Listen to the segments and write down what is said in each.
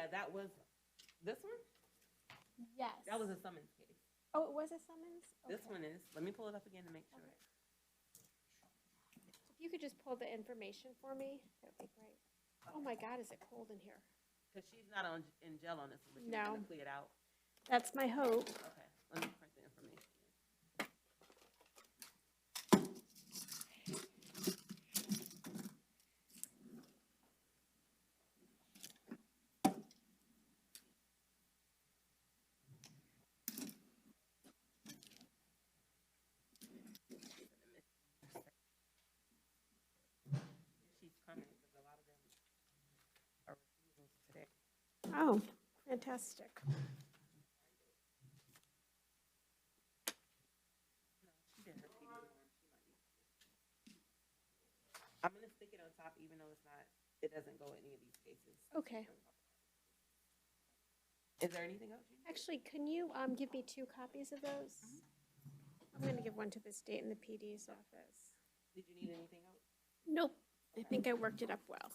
Yeah, that was this one. Yes. That was a summons case. Oh, it was a summons? This Okay. one is. Let me pull it up again to make sure. Okay. If you could just pull the information for me, that would be great. Oh my God, is it cold in here? Because she's not in jail on this one, but she's No. going to clear it out. That's my hope. Okay, let me print the information. She's coming because a lot of them are refusals today. Oh, fantastic. She did her PD one. She might be. I'm going to stick it on top even though it's not, it doesn't go in any of these cases. Okay. Is there anything else? Actually, can you give me 2 copies of those? I'm going to give one to the state and the PD's office. Did you need anything else? Nope. I think I worked it up well.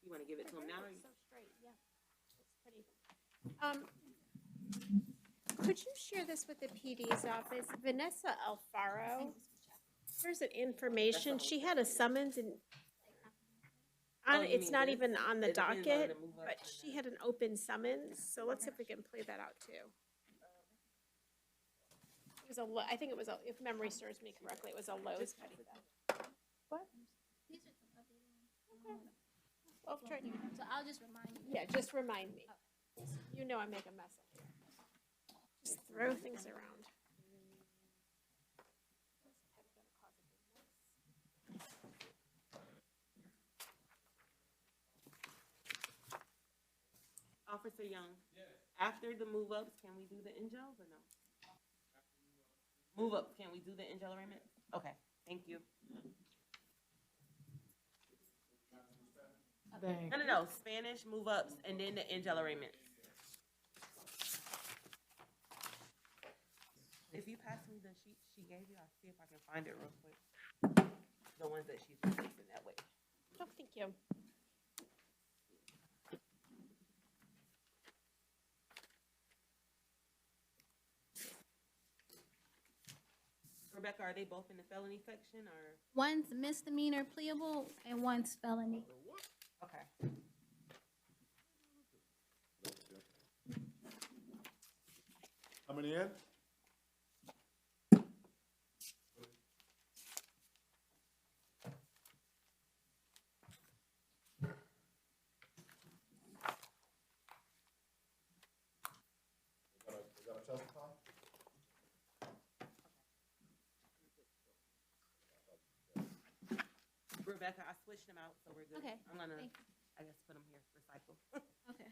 You want to give it to him now? Or you... So straight, yeah. It's pretty. Could you share this with the PD's office? Vanessa Alfaro, here's an information. She had a summons and Oh, you it's mean not this? even on the It depends on docket, the move up but or she not. had an open summons. So let's see if we can play that out too. It was I think it was if memory serves me correctly, it was a Lowe's petty theft. What? These are some updated ones. Well, try to, So I'll just remind you. yeah, just remind me. You know I make a mess up here. Just throw things around. Officer Young, after the move ups, can we do the in-jails or no? Move ups, can we do the in-jail arraignment? Okay, thank you. No, Spanish move ups and then the in-jail arraignment. If you pass me the sheet she gave you, I'll see if I can find it real quick. The ones that she's replacing that way. Oh, thank you. Rebecca, are they both in the felony section or? One's misdemeanor pleable and one's felony. Okay. How many in? They gotta testify? Rebecca, I switched them out, so we're good. Okay, I'm gonna, thank I guess, put them here, recycle. Okay.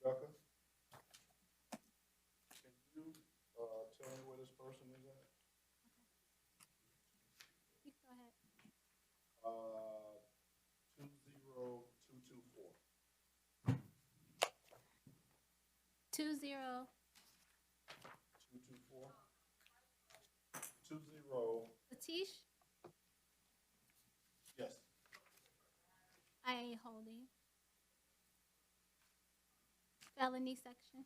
Rebecca? Can you, tell me where this person is at? You go ahead. 20224. 20. 224? 20, Latish, yes. IA holding. Felony section.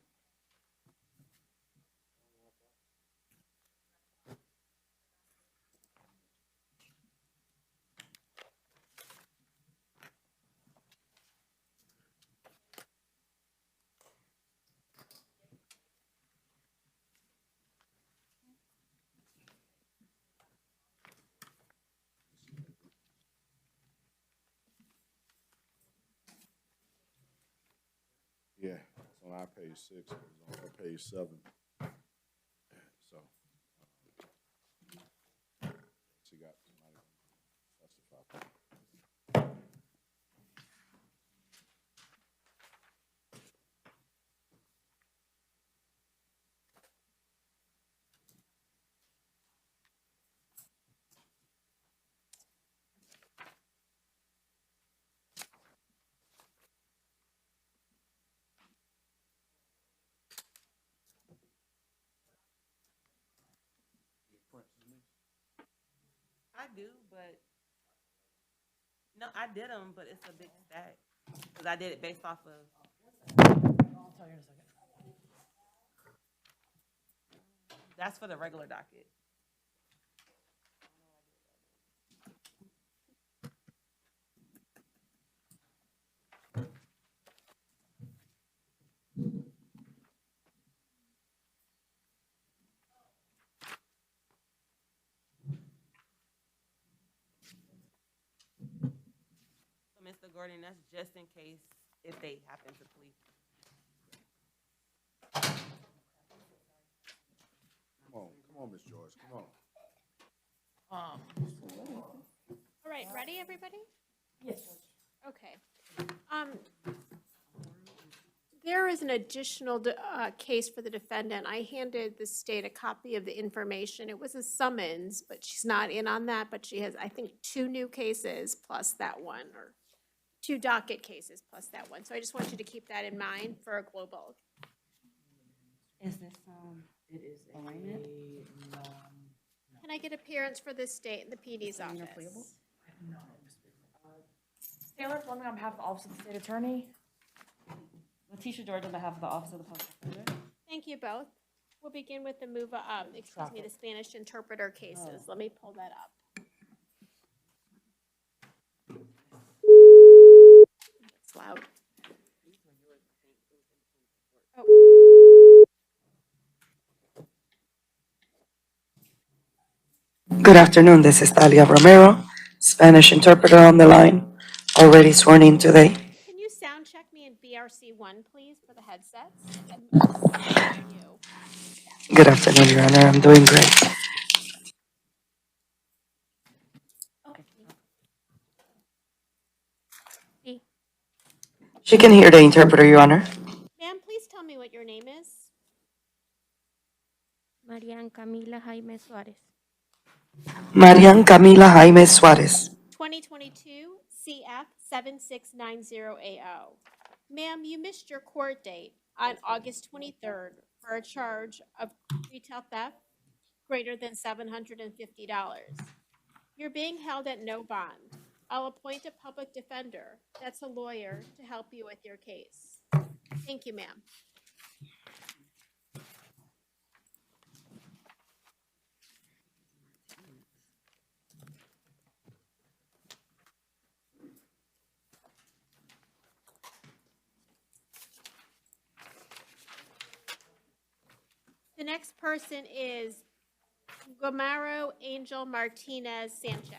Yeah, it's on our page 6, it was on her page 7. So, she got somebody to testify. I do, but no, I did them, but it's a big stack because I did it based off of. I'll tell you in a second. That's for the regular docket. So, Mr. Gordon, that's just in case if they happen to plead. Come on, Miss Joyce, come on. All right, ready, everybody? Yes. Okay. There is an additional case for the defendant. I handed the state a copy of the information. It was a summons, but she's not in on that, but she has, I think, 2 new cases plus that one, or 2 docket cases plus that one. So I just want you to keep that in mind for a global. Is this, it is arraignment? Can I get appearance for the state and the PD's Arraignment office? playable? Taylor Fleming on behalf of the Office of the State Attorney. Letitia George on behalf of the Office of the Public Defender. Thank you both. We'll begin with the the Spanish interpreter cases. Let me pull that up. It's loud. Oh, okay. Good afternoon, this is Talia Romero, Spanish interpreter on the line, already sworn in today. Can you sound check me in BRC1, please, for the headsets? Good afternoon, Your Honor, I'm doing great. She can hear the interpreter, Your Honor. Ma'am, please tell me what your name is. Marian Camila Jaime Suárez. Marian Camila Jaime Suárez. 2022 CF 7690AO. Ma'am, you missed your court date on August 23rd for a charge of retail theft greater than $750. You're being held at no bond. I'll appoint a public defender, that's a lawyer, to help you with your case. Thank you, ma'am. The next person is Gomaro Angel Martinez Sanchez.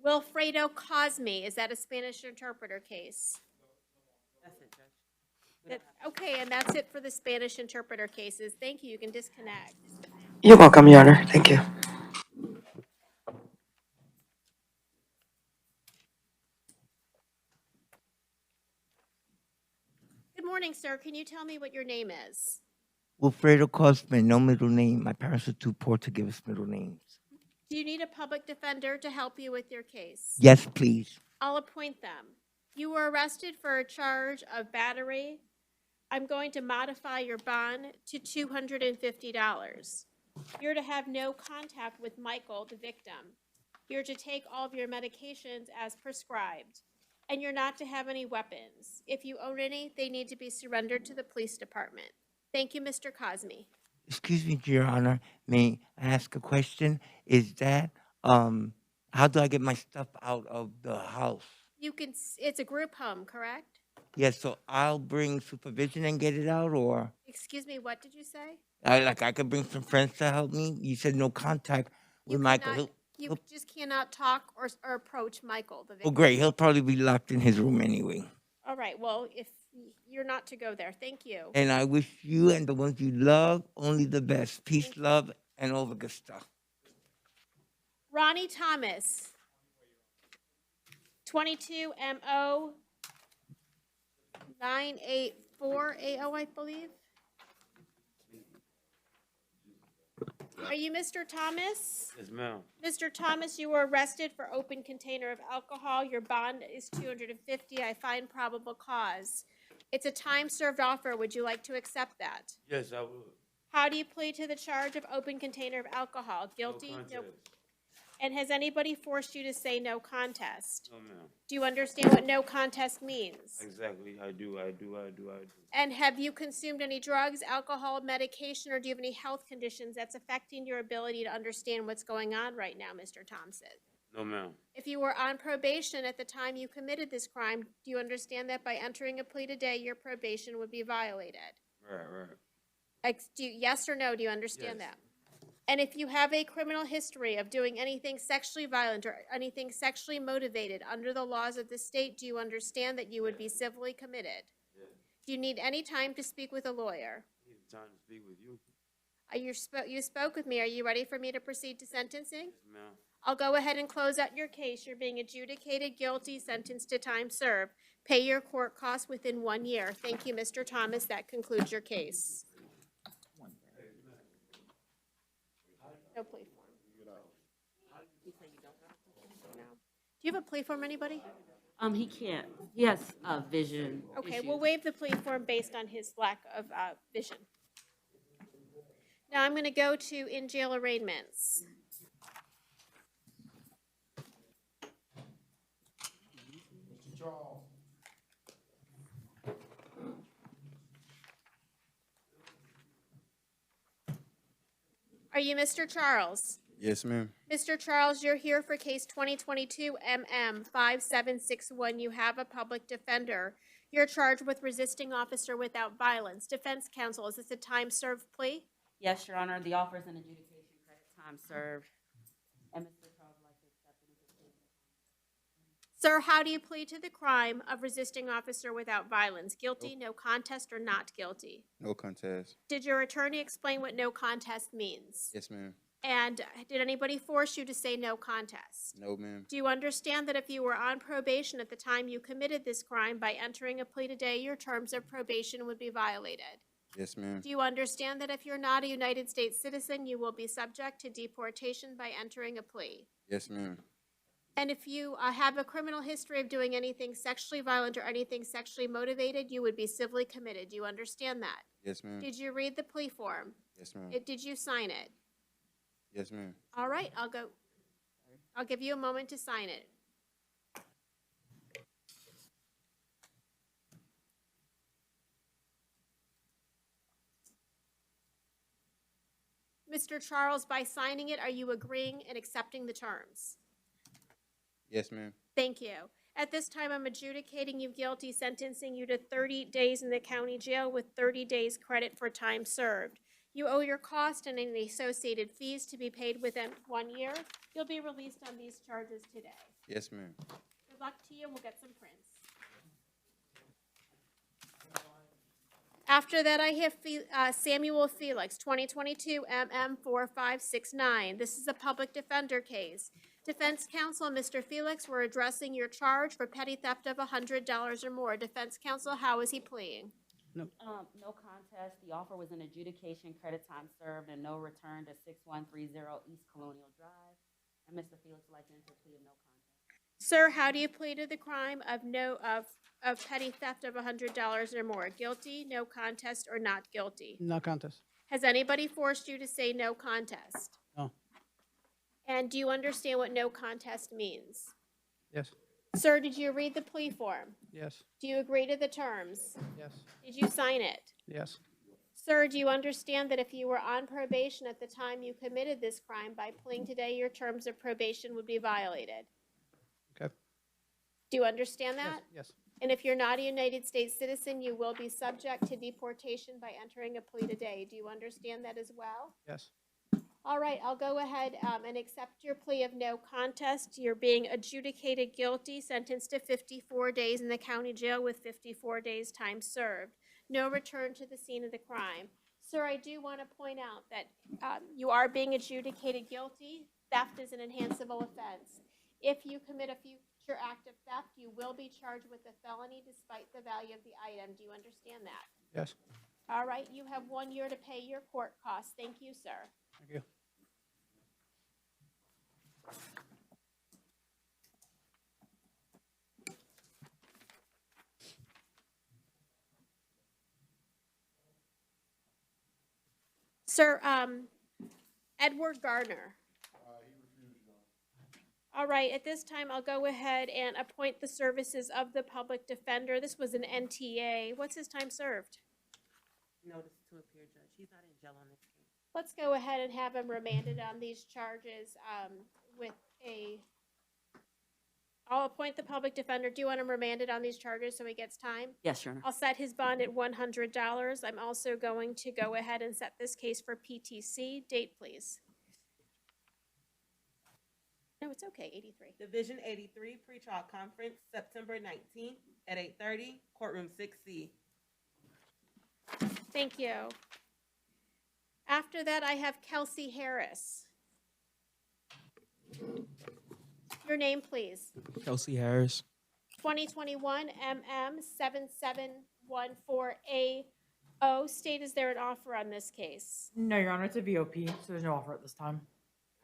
Wilfredo Cosme, is that a Spanish interpreter case? That's it, Judge. Okay, and that's it for the Spanish interpreter cases. Thank you, you can disconnect. You're welcome, Your Honor, thank you. Good morning, sir. Can you tell me what your name is? Wilfredo Cosme, no middle name. My parents are too poor to give us middle names. Do you need a public defender to help you with your case? Yes, please. I'll appoint them. You were arrested for a charge of battery. I'm going to modify your bond to $250. You're to have no contact with Michael, the victim. You're to take all of your medications as prescribed. And you're not to have any weapons. If you own any, they need to be surrendered to the police department. Thank you, Mr. Cosme. Excuse me, Your Honor. May I ask a question? Is that, how do I get my stuff out of the house? You can, it's a group home, correct? Yes, so I'll bring supervision and get it out, or Excuse me, what did you say? I could bring some friends to help me? You said no contact with Michael. Cannot- You just cannot talk or approach Michael, the Oh, victim. great. He'll probably be locked in his room anyway. All right, well, if you're not to go there, thank you. And I wish you and the ones you love only the best. Peace, love, and all the good stuff. Ronnie Thomas, 22 MO 984 AO, I believe. Are you Mr. Thomas? Yes, ma'am. Mr. Thomas, you were arrested for open container of alcohol. Your bond is $250. I find probable cause. It's a time-served offer. Would you like to accept that? Yes, I would. How do you plead to the charge of open container of alcohol? Guilty? No. And has anybody forced you to say no contest? No, ma'am. Do you understand what no contest means? Exactly. I do. And have you consumed any drugs, alcohol, medication, or do you have any health conditions that's affecting your ability to understand what's going on right now, Mr. Thompson? No, ma'am. If you were on probation at the time you committed this crime, do you understand that by entering a plea today, your probation would be violated? Right. Yes or no, do you understand Yes. that? And if you have a criminal history of doing anything sexually violent or anything sexually motivated under the laws of the state, do you understand that you would be civilly committed? Yeah. Do you need any time to speak with a lawyer? I need time to speak with you. You spoke with me. Are you ready for me to proceed to sentencing? Yes, ma'am. I'll go ahead and close out your case. You're being adjudicated guilty, sentenced to time served. Pay your court costs within 1 year. Thank you, Mr. Thomas. That concludes your case. No plea form. You say you don't have a plea form? No. Do you have a plea form, anybody? He can't. He has vision Okay, issues. we'll waive the plea form based on his lack of vision. Now I'm going to go to in-jail arraignments. Are you Mr. Charles? Yes, ma'am. Mr. Charles, you're here for case 2022 MM 5761. You have a public defender. You're charged with resisting officer without violence. Defense counsel, is this a time-served plea? Yes, Your Honor. The offer is an adjudication credit, time served. And Mr. Charles would like to accept it as a plea. Sir, how do you plead to the crime of resisting officer without violence? Guilty, no contest, or not guilty? No contest. Did your attorney explain what no contest means? Yes, ma'am. And did anybody force you to say no contest? No, ma'am. Do you understand that if you were on probation at the time you committed this crime, by entering a plea today, your terms of probation would be violated? Yes, ma'am. Do you understand that if you're not a United States citizen, you will be subject to deportation by entering a plea? Yes, ma'am. And if you have a criminal history of doing anything sexually violent or anything sexually motivated, you would be civilly committed. Do you understand that? Yes, ma'am. Did you read the plea form? Yes, ma'am. Did you sign it? Yes, ma'am. All right, I'll give you a moment to sign it. Mr. Charles, by signing it, are you agreeing and accepting the terms? Yes, ma'am. Thank you. At this time, I'm adjudicating you guilty, sentencing you to 30 days in the county jail with 30 days credit for time served. You owe your cost and any associated fees to be paid within 1 year. You'll be released on these charges today. Yes, ma'am. Good luck to you. We'll get some prints. After that, I have Samuel Felix, 2022 MM 4569. This is a public defender case. Defense counsel, Mr. Felix, we're addressing your charge for petty theft of $100 or more. Defense counsel, how is he pleading? No contest. The offer was an adjudication credit, time served, and no return to 6130 East Colonial Drive. And Mr. Felix would like to enter a plea of no contest. Sir, how do you plead to the crime of petty theft of $100 or more? Guilty, no contest, or not guilty? No contest. Has anybody forced you to say no contest? No. And do you understand what no contest means? Yes. Sir, did you read the plea form? Yes. Do you agree to the terms? Yes. Did you sign it? Yes. Sir, do you understand that if you were on probation at the time you committed this crime, by pleading today, your terms of probation would be violated? Okay. Do you understand that? Yes. And if you're not a United States citizen, you will be subject to deportation by entering a plea today. Do you understand that as well? Yes. All right, I'll go ahead and accept your plea of no contest. You're being adjudicated guilty, sentenced to 54 days in the county jail with 54 days time served. No return to the scene of the crime. Sir, I do want to point out that you are being adjudicated guilty. Theft is an enhanceable offense. If you commit a future act of theft, you will be charged with a felony despite the value of the item. Do you understand that? Yes. All right, you have 1 year to pay your court costs. Thank you, sir. Thank you. Sir, Edward Garner. All right, at this time, I'll go ahead and appoint the services of the public defender. This was an NTA. What's his time served? Notice to appear, Judge. He's not in jail on this case. Let's go ahead and have him remanded on these charges with a, I'll appoint the public defender. Do you want him remanded on these charges so he gets time? Yes, Your Honor. I'll set his bond at $100. I'm also going to go ahead and set this case for PTC. Date, please. No, it's okay, 83. Division 83 pretrial conference, September 19th at 8:30, courtroom 6C. Thank you. After that, I have Kelsey Harris. Your name, please. Kelsey Harris. 2021 MM 7714AO. State, is there an offer on this case? No, Your Honor, it's a VOP, so there's no offer at this time.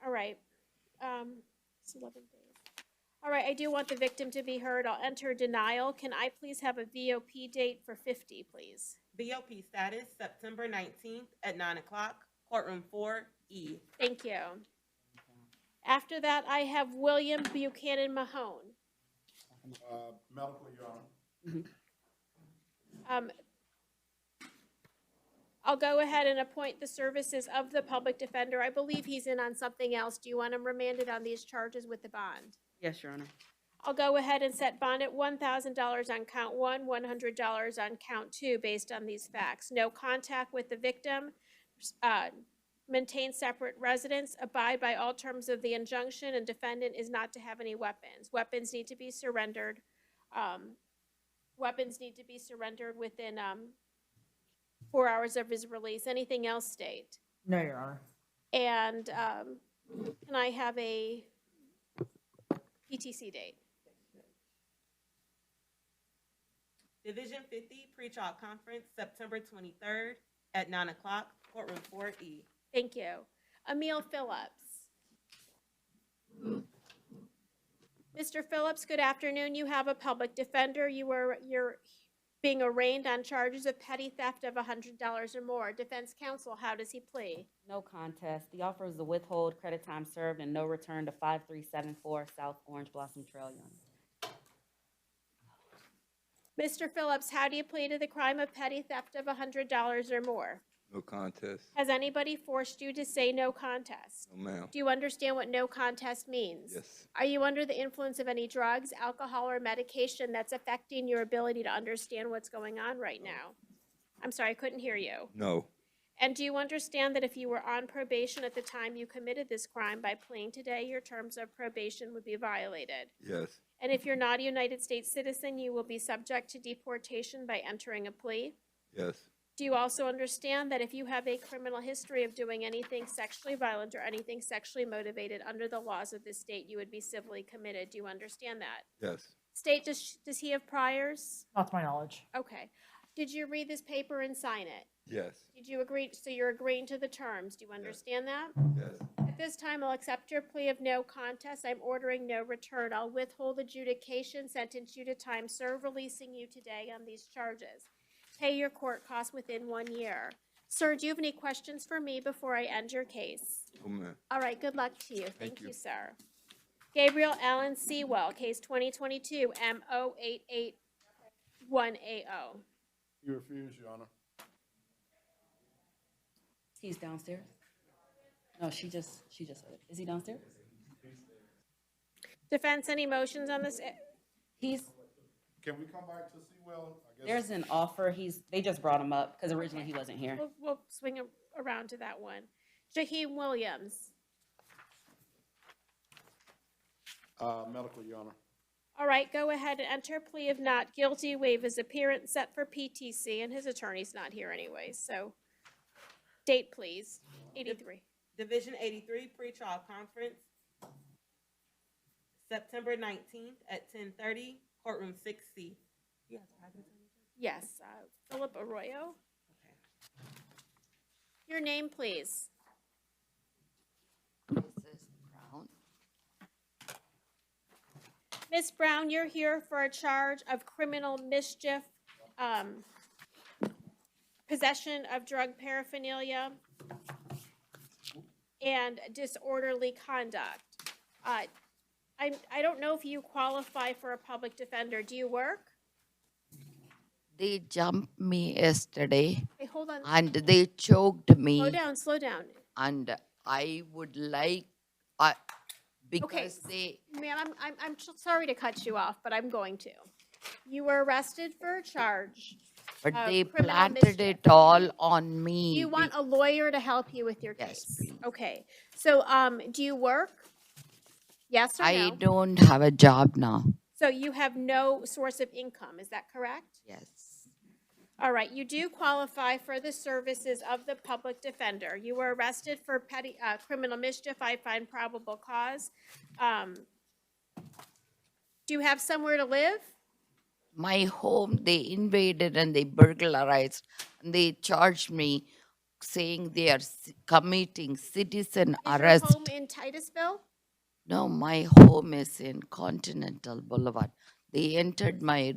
All right. It's 11 days. All right, I do want the victim to be heard. I'll enter denial. Can I please have a VOP date for 50, please? VOP status, September 19th at 9 o'clock, courtroom 4E. Thank you. After that, I have William Buchanan Mahone. Medical, Your Honor. I'll go ahead and appoint the services of the public defender. I believe he's in on something else. Do you want him remanded on these charges with the bond? Yes, Your Honor. I'll go ahead and set bond at $1,000 on count one, $100 on count two, based on these facts. No contact with the victim, maintain separate residence, abide by all terms of the injunction, and defendant is not to have any weapons. Weapons need to be surrendered. Weapons need to be surrendered within 4 hours of his release. Anything else, State? No, Your Honor. And can I have a PTC date? Division 50 pretrial conference, September 23rd at 9 o'clock, courtroom 4E. Thank you. Emil Phillips. Mr. Phillips, good afternoon. You have a public defender. You're being arraigned on charges of petty theft of $100 or more. Defense counsel, how does he plea? No contest. The offer is to withhold credit time served and no return to 5374 South Orange Blossom Trail, Your Honor. Mr. Phillips, how do you plead to the crime of petty theft of $100 or more? No contest. Has anybody forced you to say no contest? No, ma'am. Do you understand what no contest means? Yes. Are you under the influence of any drugs, alcohol, or medication that's affecting your ability to understand what's going on right now? I'm sorry, I couldn't hear you. No. And do you understand that if you were on probation at the time you committed this crime, by pleading today, your terms of probation would be violated? Yes. And if you're not a United States citizen, you will be subject to deportation by entering a plea? Yes. Do you also understand that if you have a criminal history of doing anything sexually violent or anything sexually motivated under the laws of this state, you would be civilly committed? Do you understand that? Yes. State, does he have priors? Not to my knowledge. Okay. Did you read this paper and sign it? Yes. Did you agree, so you're agreeing to the terms? Do you understand that? Yes. At this time, I'll accept your plea of no contest. I'm ordering no return. I'll withhold adjudication, sentence you to time served, releasing you today on these charges. Pay your court costs within 1 year. Sir, do you have any questions for me before I end your case? No, ma'am. All right, good luck to you. Thank you. you, sir. Gabriel Allen Sewell, case 2022 M0881AO. You refuse, Your Honor. He's downstairs? No, she just said it. Is he downstairs? Defense, any motions on this? He's, Can we come back to Sewell? I guess. there's an offer. They just brought him up because originally he wasn't here. We'll swing around to that one. Jaheim Williams. Medical, Your Honor. All right, go ahead and enter plea of not guilty, waive his appearance, set for PTC, and his attorney's not here anyway, so date, please. 83. Division 83 pretrial conference, September 19th at 10:30, courtroom 6C. Yes, private attorney. Yes, Philip Arroyo. Okay. Your name, please. Mrs. Brown. Ms. Brown, you're here for a charge of criminal mischief, possession of drug paraphernalia. and disorderly conduct. I don't know if you qualify for a public defender. Do you work? They jumped me yesterday Hey, hold on. and they choked me. Slow down, slow down. And I would like, because they, Ma'am, I'm sorry to cut you off, but I'm going to. You were arrested for a charge. but of they criminal planted mischief. it all on me. You want a lawyer to help you with your Yes, case? please. Okay, so, do you work? Yes or I no? don't have a job now. So you have no source of income, is that correct? Yes. All right, you do qualify for the services of the public defender. You were arrested for petty, criminal mischief. I find probable cause. Do you have somewhere to live? My home, they invaded and they burglarized and they charged me saying they are committing citizen Is arrest. your home in Titusville? No, my home is in Continental Boulevard. They entered my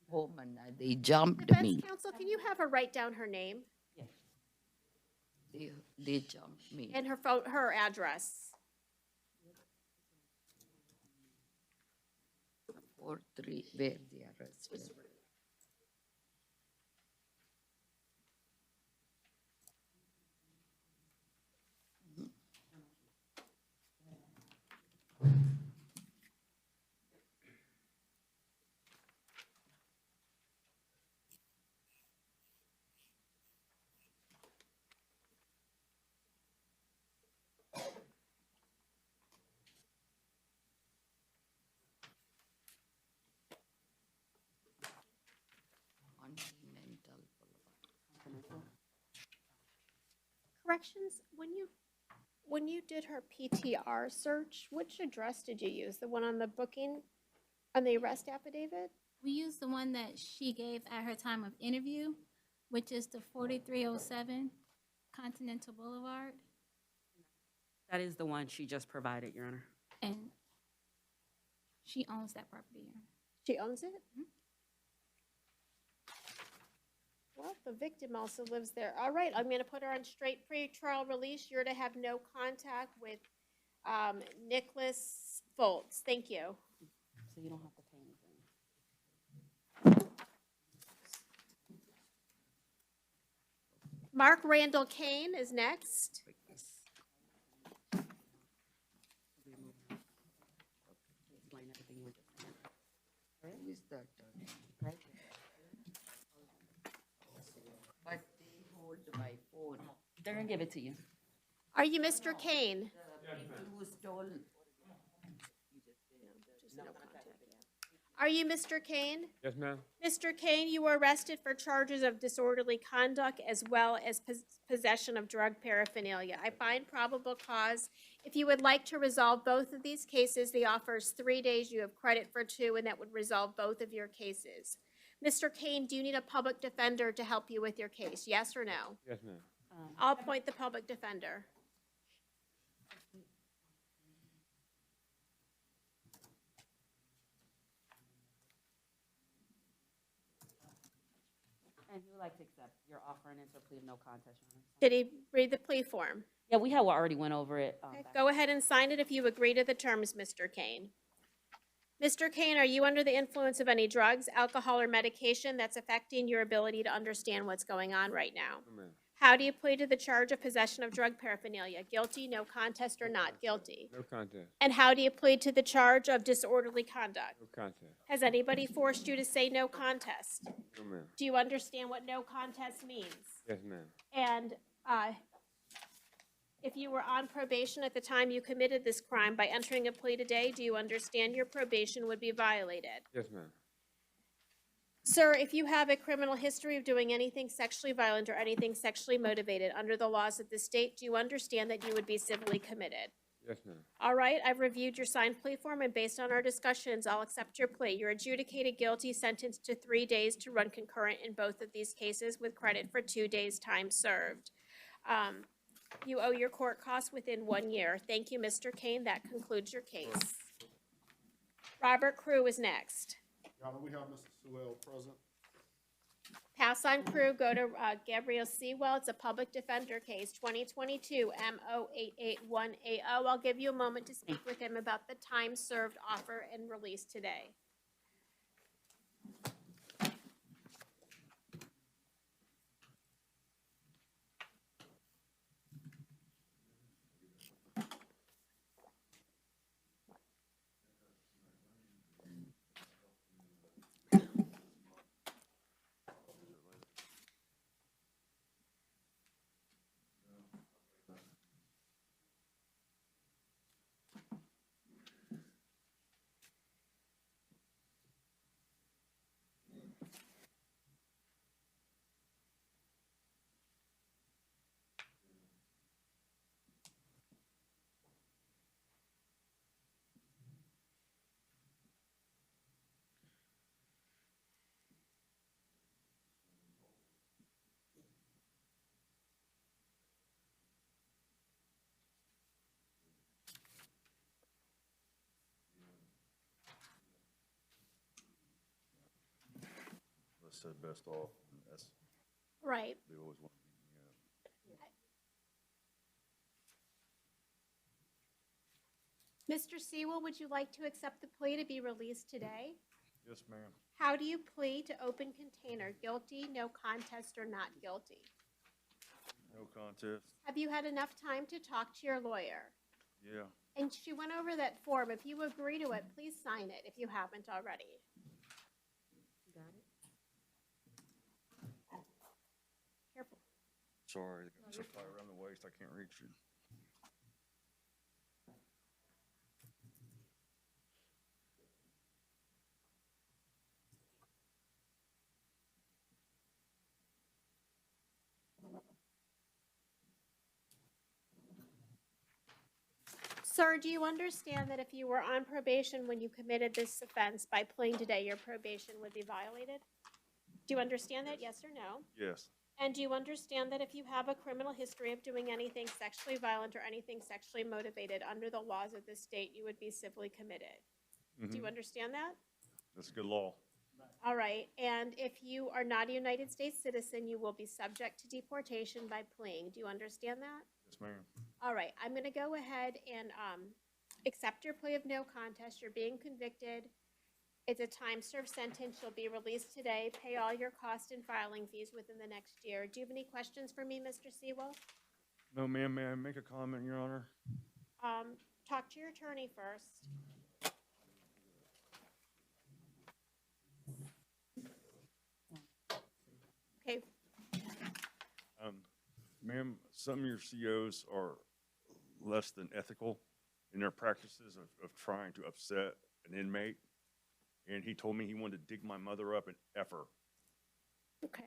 home and they jumped Defense me. counsel, can you have her write down her name They jumped me. and her phone, her address? 4-3, where they arrested. Continental Boulevard. Corrections, when you did her PTR search, which address did you use? The one on the booking, on the arrest affidavit? We used the one that she gave at her time of interview, which is the 4307 Continental Boulevard. That is the one she just provided, Your Honor. And she owns that property. Your Honor. She owns it? Well, the victim also lives there. All right, I'm gonna put her on straight pre-trial release. You're to have no contact with, Nicholas Foltz. Thank you. So you don't have to pay anything. Mark Randall Kane is next. Explain everything you were just saying. Is that right? But they hold my phone. They're gonna give it to you. Are you Mr. Kane? Who stole? Are you Mr. Kane? Yes, ma'am. Mr. Kane, you were arrested for charges of disorderly conduct as well as possession of drug paraphernalia. I find probable cause. If you would like to resolve both of these cases, the offer is 3 days. You have credit for 2, and that would resolve both of your cases. Mr. Kane, do you need a public defender to help you with your case? Yes or no? Yes, ma'am. I'll appoint the public defender. And you would like to accept your offer and enter a plea of no contest, Your Honor? Did he read the plea form? Yeah, we already went over it. Okay, back. go ahead and sign it if you agree to the terms, Mr. Kane. Mr. Kane, are you under the influence of any drugs, alcohol, or medication that's affecting your ability to understand what's going on right now? No, ma'am. How do you plead to the charge of possession of drug paraphernalia? Guilty, no contest, or not guilty? No contest. And how do you plead to the charge of disorderly conduct? No contest. Has anybody forced you to say no contest? No, ma'am. Do you understand what no contest means? Yes, ma'am. And if you were on probation at the time you committed this crime, by entering a plea today, do you understand your probation would be violated? Yes, ma'am. Sir, if you have a criminal history of doing anything sexually violent or anything sexually motivated under the laws of the state, do you understand that you would be civilly committed? Yes, ma'am. All right, I've reviewed your signed plea form, and based on our discussions, I'll accept your plea. You're adjudicated guilty, sentenced to 3 days to run concurrent in both of these cases with credit for 2 days' time served. You owe your court costs within 1 year. Thank you, Mr. Kane. That concludes your case. Robert Crew is next. Your Honor, we have Mr. Sewell present. Pass on crew, go to Gabrielle Sewell. It's a public defender case, 2022 MO88180. I'll give you a moment to speak with him about the time served offer and release today. Let's say best off, and that's, Right. they always want to be, Mr. Sewell, would you like to accept the plea to be released today? Yes, ma'am. How do you plead to open container? Guilty, no contest, or not guilty? No contest. Have you had enough time to talk to your lawyer? Yeah. And she went over that form. If you agree to it, please sign it if you haven't already. Got it? Careful. Sorry, it's so tight around the waist, I can't reach you. Sir, do you understand that if you were on probation when you committed this offense, by pleading today, your probation would be violated? Do you understand that, yes or no? Yes. And do you understand that if you have a criminal history of doing anything sexually violent or anything sexually motivated under the laws of the state, you would be civilly committed? Do you understand that? That's good law. All right, and if you are not a United States citizen, you will be subject to deportation by pleading. Do you understand that? Yes, ma'am. All right, I'm gonna go ahead and accept your plea of no contest. You're being convicted. It's a time-served sentence. You'll be released today. Pay all your cost and filing fees within the next year. Do you have any questions for me, Mr. Sewell? No, ma'am, may I make a comment, Your Honor? Talk to your attorney first. Okay, Ma'am, some of your COs are less than ethical in their practices of trying to upset an inmate. And he told me he wanted to dig my mother up and F her. okay.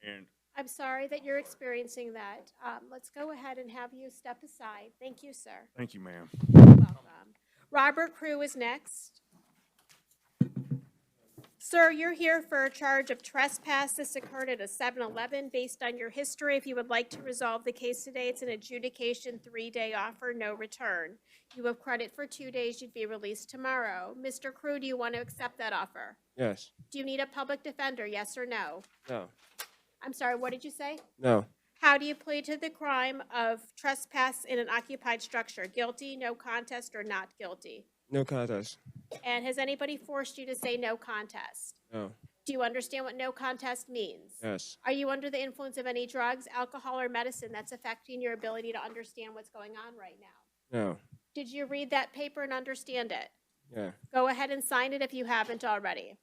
And I'm sorry that you're experiencing that. Let's go ahead and have you step aside. Thank you, sir. thank you, ma'am. Welcome. Robert Crew is next. Sir, you're here for a charge of trespass. This occurred at a 7-Eleven. Based on your history, if you would like to resolve the case today, it's an adjudication 3-day offer, no return. You have credit for 2 days. You'd be released tomorrow. Mr. Crew, do you want to accept that offer? Yes. Do you need a public defender, yes or no? No. I'm sorry, what did you say? No. How do you plead to the crime of trespass in an occupied structure? Guilty, no contest, or not guilty? No contest. And has anybody forced you to say no contest? No. Do you understand what no contest means? Yes. Are you under the influence of any drugs, alcohol, or medicine that's affecting your ability to understand what's going on right now? No. Did you read that paper and understand it? Yeah. Go ahead and sign it if you haven't already.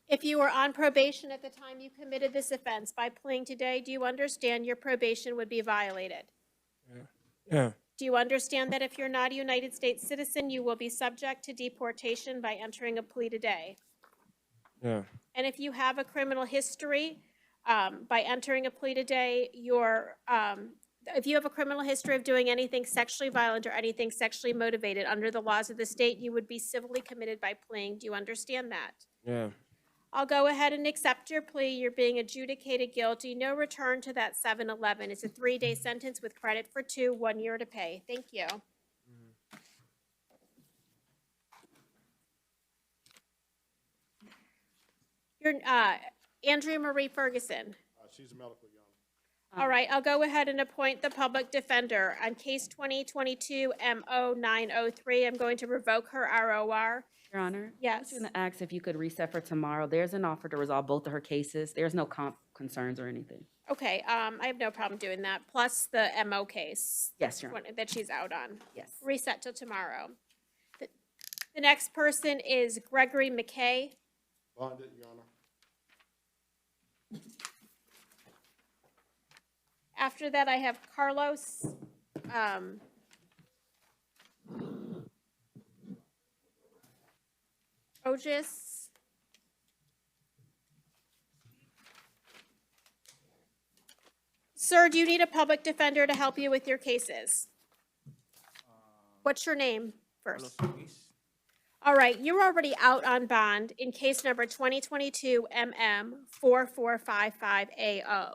If you were on probation at the time you committed this offense, by pleading today, do you understand your probation would be violated? Yeah. Do you understand that if you're not a United States citizen, you will be subject to deportation by entering a plea today? Yeah. And if you have a criminal history, by entering a plea today, if you have a criminal history of doing anything sexually violent or anything sexually motivated under the laws of the state, you would be civilly committed by pleading. Do you understand that? Yeah. I'll go ahead and accept your plea. You're being adjudicated guilty. No return to that 7-Eleven. It's a 3-day sentence with credit for 2, 1 year to pay. Thank you. Your, Andrea Marie Ferguson. She's a medical, Your All right, I'll go ahead and appoint the public defender. On case 2022 MO903, I'm going to revoke her ROR. Your Honor? I Yes. was going to ask if you could reset for tomorrow. There's an offer to resolve both of her cases. There's no concerns or anything. Okay, I have no problem doing that, plus the MO case. Yes, Your Honor. That she's out on. Yes. Reset till tomorrow. The next person is Gregory Mckay. Bonded, Your Honor. After that, I have Carlos, Ogis. Sir, do you need a public defender to help you with your cases? What's your name first? All right, you're already out on bond in case number 2022 MM4455AO.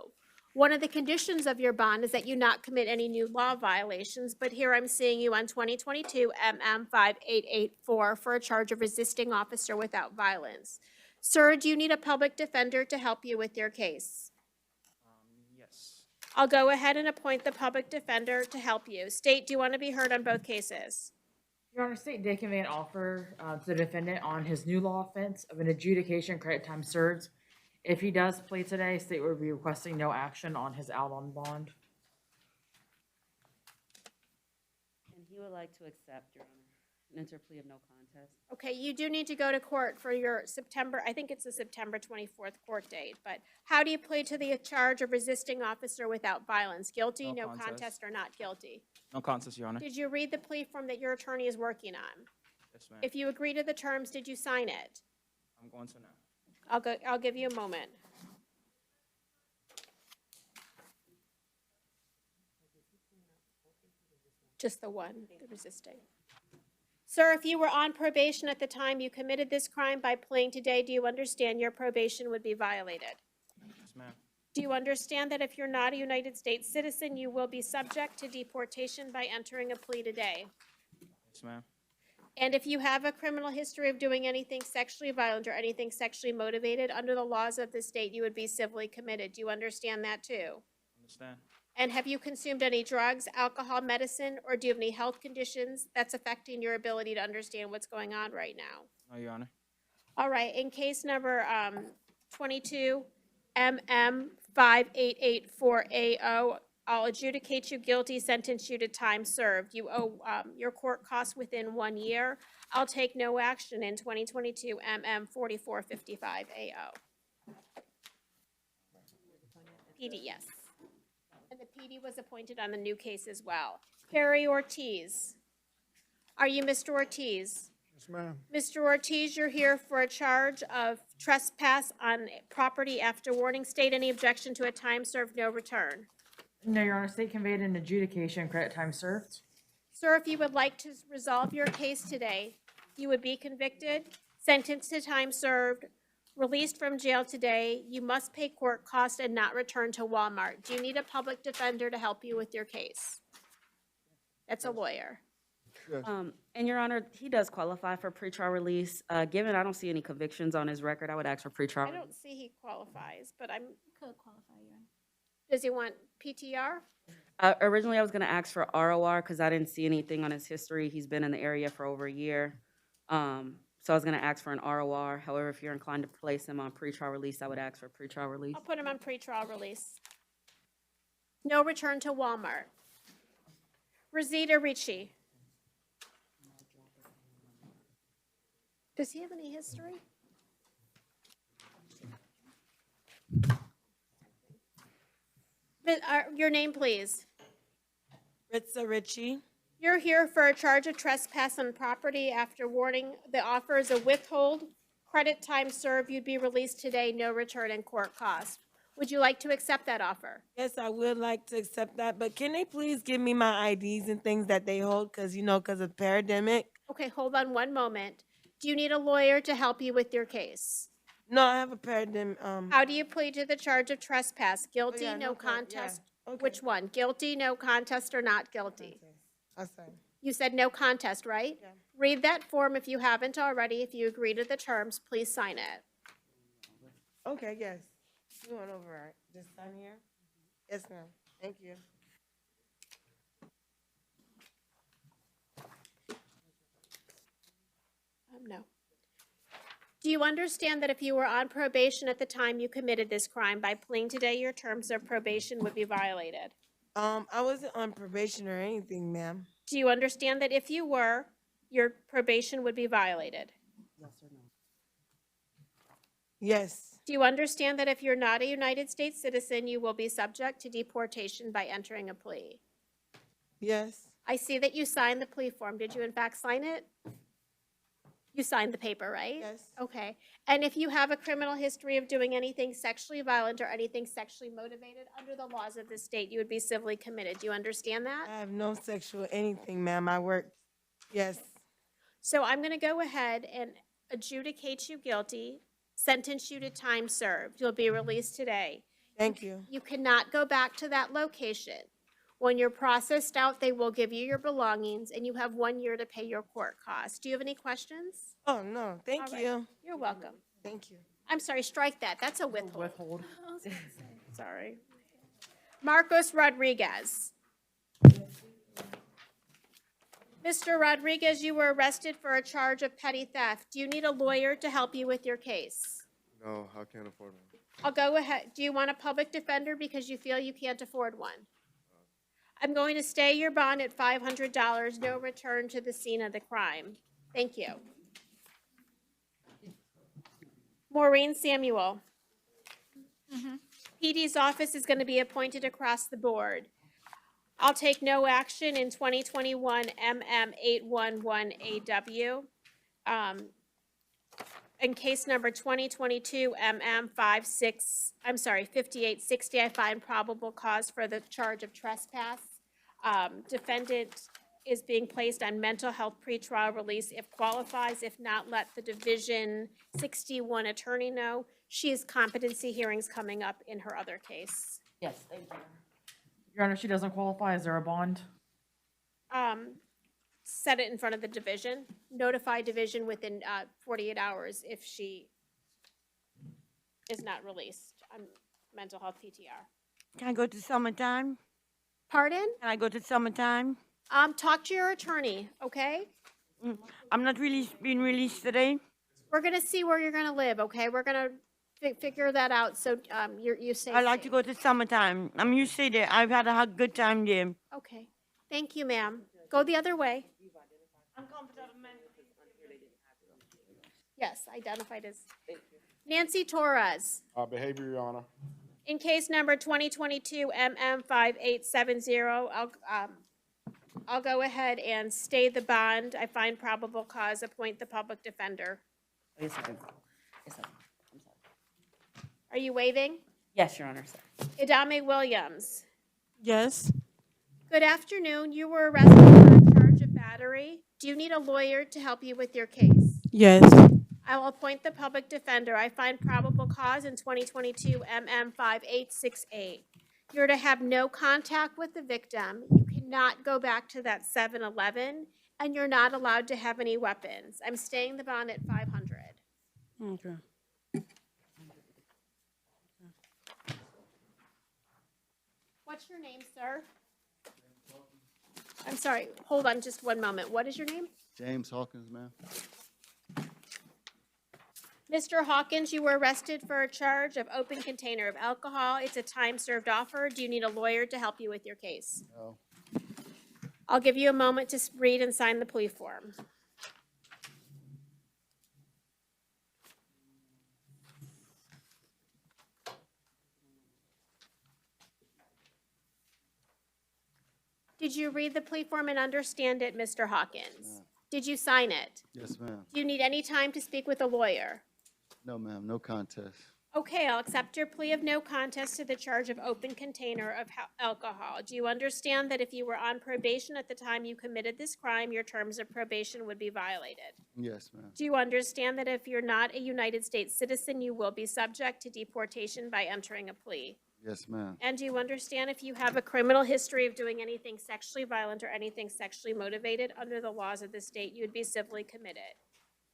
One of the conditions of your bond is that you not commit any new law violations, but here I'm seeing you on 2022 MM5884 for a charge of resisting officer without violence. Sir, do you need a public defender to help you with your case? Yes. I'll go ahead and appoint the public defender to help you. State, do you want to be heard on both cases? Your Honor, state did convey an offer to the defendant on his new law offense of an adjudication credit time served. If he does plea today, state would be requesting no action on his out on bond. And he would like to accept, Your Honor, an enter plea of no contest. Okay, you do need to go to court for your September, I think it's the September 24th court date, but how do you plead to the charge of resisting officer without violence? Guilty, no contest, or not guilty? No contest, Your Honor. Did you read the plea form that your attorney is working on? Yes, ma'am. If you agree to the terms, did you sign it? I'm going to now. I'll give you a moment. Just the one, the resisting. Sir, if you were on probation at the time you committed this crime by pleading today, do you understand your probation would be violated? Yes, ma'am. Do you understand that if you're not a United States citizen, you will be subject to deportation by entering a plea today? Yes, ma'am. And if you have a criminal history of doing anything sexually violent or anything sexually motivated, under the laws of the state, you would be civilly committed. Do you understand that too? Understand. And have you consumed any drugs, alcohol, medicine, or do you have any health conditions that's affecting your ability to understand what's going on right now? No, Your Honor. All right, in case number 22 MM5884AO, I'll adjudicate you guilty, sentence you to time served. You owe your court costs within 1 year. I'll take no action in 2022 MM4455AO. PD, yes. And the PD was appointed on the new case as well. Harry Ortiz. Are you Mr. Ortiz? Yes, ma'am. Mr. Ortiz, you're here for a charge of trespass on property after warning. State any objection to a time served, no return. No, Your Honor, state conveyed an adjudication credit time served. Sir, if you would like to resolve your case today, you would be convicted, sentenced to time served, released from jail today. You must pay court costs and not return to Walmart. Do you need a public defender to help you with your case? That's a lawyer. Yes. And Your Honor, he does qualify for pretrial release. Given I don't see any convictions on his record, I would ask for pretrial I release. don't see he qualifies, but I'm, Could qualify, Your Honor. does he want PTR? Originally, I was going to ask for ROR because I didn't see anything on his history. He's been in the area for over a year. So I was going to ask for an ROR. However, if you're inclined to place him on pretrial release, I would ask for pretrial release. I'll put him on pretrial release. No return to Walmart. Rosita Ricci. Does he have any history? Your name, please. Ritza Ritchie. You're here for a charge of trespass on property after warning. The offer is a withhold. Credit time served. You'd be released today, no return in court cost. Would you like to accept that offer? Yes, I would like to accept that, but can they please give me my IDs and things that they hold? Because, because of the pandemic. Okay, hold on one moment. Do you need a lawyer to help you with your case? No, I have a pandemic. How do you plead to the charge of trespass? Guilty, yeah, no no con- yeah, contest? okay. Which one? Guilty, no contest, or not guilty? I say. You said no contest, right? Yeah. Read that form if you haven't already. If you agree to the terms, please sign it. Okay, yes. You went over, right? Just sign here? Yes, ma'am. Thank you. No. Do you understand that if you were on probation at the time you committed this crime, by pleading today, your terms of probation would be violated? I wasn't on probation or anything, ma'am. Do you understand that if you were, your probation would be violated? Yes. Do you understand that if you're not a United States citizen, you will be subject to deportation by entering a plea? Yes. I see that you signed the plea form. Did you in fact sign it? You signed the paper, right? Yes. Okay. And if you have a criminal history of doing anything sexually violent or anything sexually motivated, under the laws of the state, you would be civilly committed. Do you understand that? I have no sexual anything, ma'am. I work. Yes. So I'm going to go ahead and adjudicate you guilty, sentence you to time served. You'll be released today. Thank you. You cannot go back to that location. When you're processed out, they will give you your belongings, and you have 1 year to pay your court costs. Do you have any questions? Oh, no. Thank All right. you. You're welcome. Thank you. I'm sorry, strike that. That's a withhold. Withhold. Sorry. Marcos Rodriguez. Mr. Rodriguez, you were arrested for a charge of petty theft. Do you need a lawyer to help you with your case? No, I can't afford one. I'll go ahead. Do you want a public defender because you feel you can't afford one? I'm going to stay your bond at $500, no return to the scene of the crime. Thank you. Maureen Samuel. PD's office is going to be appointed across the board. I'll take no action in 2021 MM811AW. In case number 2022 5860, I find probable cause for the charge of trespass. Defendant is being placed on mental health pretrial release if qualifies. If not, let the Division 61 attorney know. She has competency hearings coming up in her other case. Yes, thank you. Your Honor, she doesn't qualify. Is there a bond? Set it in front of the division. Notify division within 48 hours if she is not released on mental health PTR. Can I go to summertime? Pardon? Can I go to summertime? Talk to your attorney, okay? I'm not really being released today. We're gonna see where you're gonna live, okay? We're gonna figure that out, so, you say I like to safe. go to summertime. I'm used to there. I've had a good time there. Okay, thank you, ma'am. Go the other way. Yes, identified as Nancy Torres. Behavior, Your Honor. In case number 2022 MM5870, I'll go ahead and stay the bond. I find probable cause, appoint the public defender. Wait a second. Yes, sir. I'm sorry. Are you waiving? Yes, Your Honor, sir. Idame Williams. Yes. Good afternoon. You were arrested for a charge of battery. Do you need a lawyer to help you with your case? Yes. I will appoint the public defender. I find probable cause in 2022 MM5868. You're to have no contact with the victim. You cannot go back to that 7-Eleven, and you're not allowed to have any weapons. I'm staying the bond at 500. Okay. What's your name, sir? I'm sorry, hold on just one moment. What is your name? James Hawkins, ma'am. Mr. Hawkins, you were arrested for a charge of open container of alcohol. It's a time-served offer. Do you need a lawyer to help you with your case? No. I'll give you a moment to read and sign the plea form. Did you read the plea form and understand it, Mr. Hawkins? Did you sign it? Yes, ma'am. Do you need any time to speak with a lawyer? No, ma'am. No contest. Okay, I'll accept your plea of no contest to the charge of open container of alcohol. Do you understand that if you were on probation at the time you committed this crime, your terms of probation would be violated? Yes, ma'am. Do you understand that if you're not a United States citizen, you will be subject to deportation by entering a plea? Yes, ma'am. And do you understand if you have a criminal history of doing anything sexually violent or anything sexually motivated under the laws of the state, you would be civilly committed?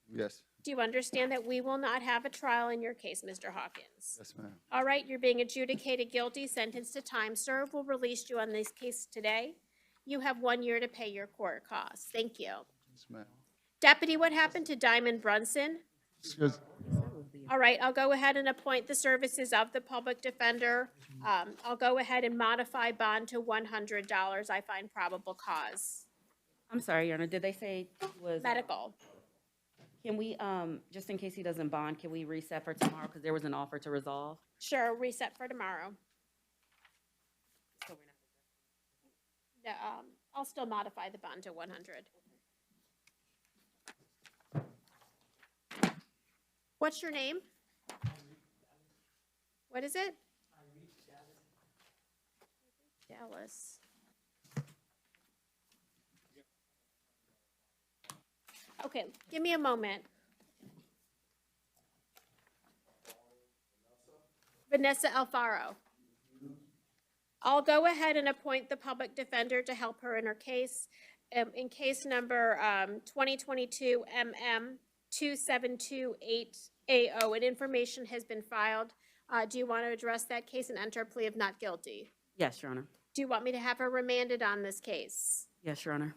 Yes. Do you understand that we will not have a trial in your case, Mr. Hawkins? Yes, ma'am. All right, you're being adjudicated guilty, sentenced to time served. We'll release you on this case today. You have 1 year to pay your court costs. Thank you. Yes, ma'am. Deputy, what happened to Diamond Brunson? Excuse, All right, I'll go ahead and appoint the services of the public defender. I'll go ahead and modify bond to $100. I find probable cause. I'm sorry, Your Honor, did they say it was? Medical. Can we, just in case he doesn't bond, can we reset for tomorrow? Because there was an offer to resolve. Sure, reset for tomorrow. No, I'll still modify the bond to 100. What's your name? What is it? Dallas. Okay, give me a moment. Vanessa Alfaro. I'll go ahead and appoint the public defender to help her in her case. In case number 2022 MM 2728AO, and information has been filed. Do you want to address that case and enter a plea of not guilty? Yes, Your Honor. Do you want me to have her remanded on this case? Yes, Your Honor.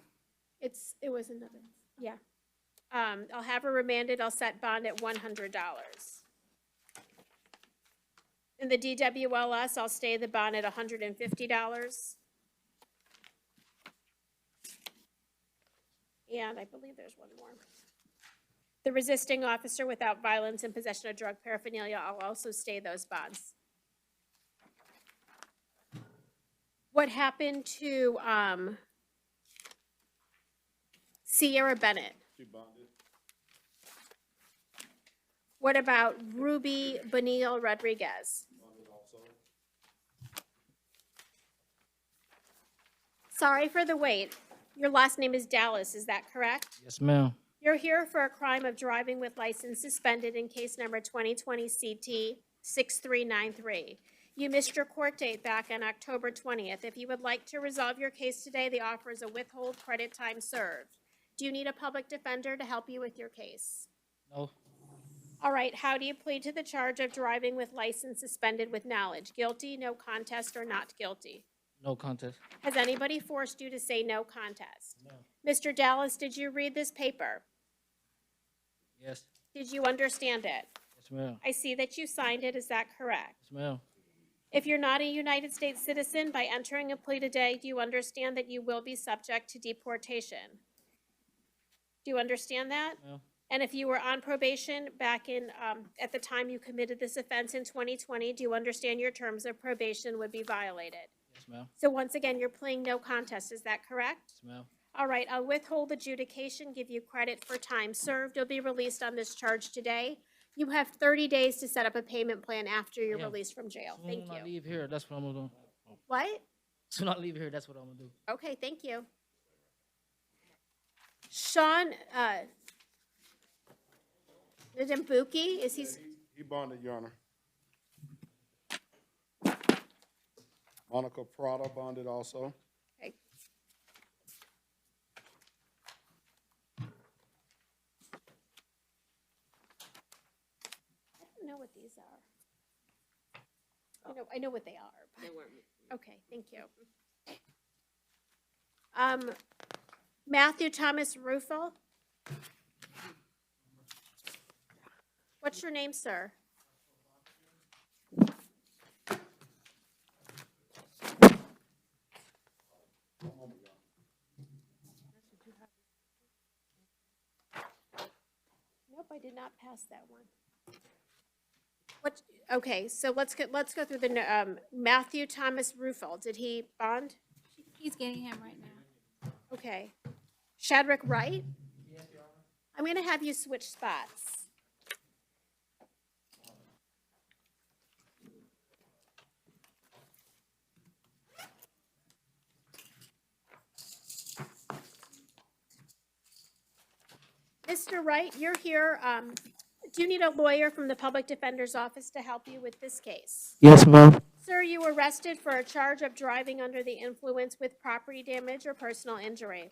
It was another, yeah. I'll have her remanded. I'll set bond at $100. In the DWLS, I'll stay the bond at $150. And I believe there's one more. The resisting officer without violence and possession of drug paraphernalia, I'll also stay those bonds. What happened to Sierra Bennett? she bonded. What about Ruby Benil Rodriguez? Bonded also. Sorry for the wait. Your last name is Dallas, is that correct? Yes, ma'am. You're here for a crime of driving with license suspended in case number 2020 CT 6393. You missed your court date back on October 20th. If you would like to resolve your case today, the offer is a withhold credit time served. Do you need a public defender to help you with your case? No. All right, how do you plead to the charge of driving with license suspended with knowledge? Guilty, no contest, or not guilty? No contest. Has anybody forced you to say no contest? No. Mr. Dallas, did you read this paper? Yes. Did you understand it? Yes, ma'am. I see that you signed it. Is that correct? Yes, ma'am. If you're not a United States citizen, by entering a plea today, do you understand that you will be subject to deportation? Do you understand that? No. And if you were on probation back in, at the time you committed this offense in 2020, do you understand your terms of probation would be violated? Yes, ma'am. So once again, you're pleading no contest. Is that correct? Yes, ma'am. All right, I'll withhold adjudication, give you credit for time served. You'll be released on this charge today. You have 30 days to set up a payment plan after you're Yeah. released from jail. Thank Soon I you. leave here, that's what I'm gonna do. What? Soon I leave here, that's what I'm gonna do. Okay, thank you. Sean, Ndambuki, is he? He bonded, Your Honor. Monica Prada bonded also. Okay. I don't know what these are. I know what they are. But. Okay, thank you. Matthew Thomas Rufel. What's your name, sir? Nope, I did not pass that one. What, okay, so let's go through the, Matthew Thomas Rufel, did he bond? He's getting him right now. Okay. Shadrack Wright? I'm gonna have you switch spots. Mr. Wright, you're here, do you need a lawyer from the Public Defender's Office to help you with this case? Yes, ma'am. Sir, you were arrested for a charge of driving under the influence with property damage or personal injury.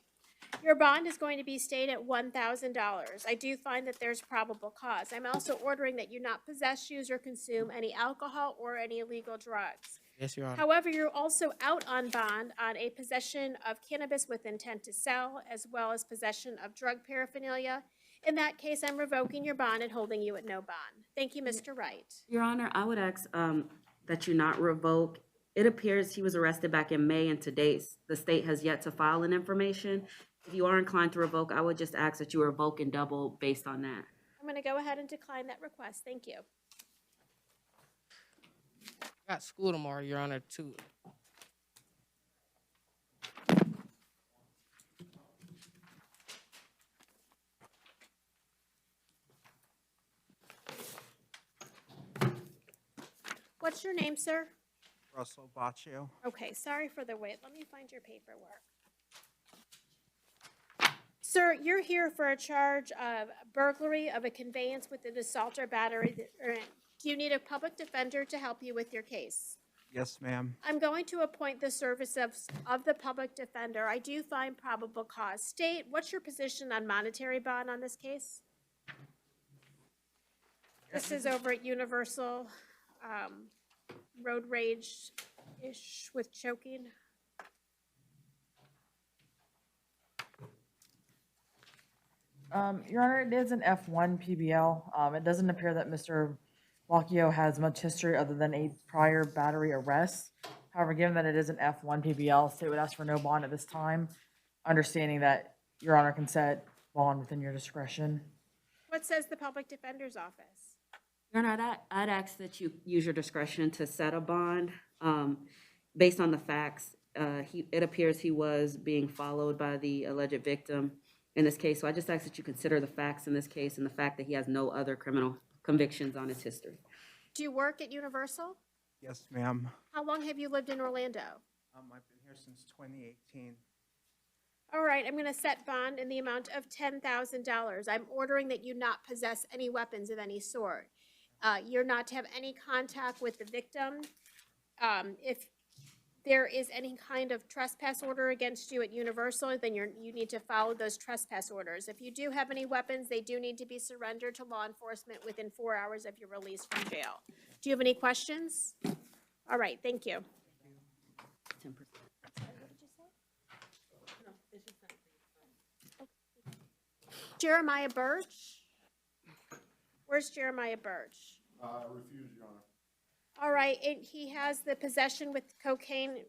Your bond is going to be stayed at $1,000. I do find that there's probable cause. I'm also ordering that you not possess, use, or consume any alcohol or any illegal drugs. Yes, Your Honor. However, you're also out on bond on a possession of cannabis with intent to sell, as well as possession of drug paraphernalia. In that case, I'm revoking your bond and holding you at no bond. Thank you, Mr. Wright. Your Honor, I would ask that you not revoke. It appears he was arrested back in May, and to date, the state has yet to file an information. If you are inclined to revoke, I would just ask that you revoke and double based on that. I'm going to go ahead and decline that request. Thank you. I got school tomorrow, Your Honor, too. What's your name, sir? Russell Baccio. Okay, sorry for the wait. Let me find your paperwork. Sir, you're here for a charge of burglary of a conveyance with an assault or battery. Do you need a public defender to help you with your case? Yes, ma'am. I'm going to appoint the service of the public defender. I do find probable cause. State, what's your position on monetary bond on this case? This is over at Universal, road rage-ish with choking. Your Honor, it is an F1 PBL. It doesn't appear that Mr. Baccio has much history other than a prior battery arrest. However, given that it is an F1 PBL, state would ask for no bond at this time, understanding that Your Honor can set bond within your discretion. What says the public defender's office? Your Honor, I'd ask that you use your discretion to set a bond. Based on the facts, it appears he was being followed by the alleged victim in this case. So I just ask that you consider the facts in this case and the fact that he has no other criminal convictions on his history. Do you work at Universal? Yes, ma'am. How long have you lived in Orlando? I've been here since 2018. All right, I'm going to set bond in the amount of $10,000. I'm ordering that you not possess any weapons of any sort. You're not to have any contact with the victim. If there is any kind of trespass order against you at Universal, then you need to follow those trespass orders. If you do have any weapons, they do need to be surrendered to law enforcement within 4 hours of your release from jail. Do you have any questions? All right, thank you. 10%. Jeremiah Birch? Where's Jeremiah Birch? Refuse, Your Honor. All right, he has the possession with cocaine.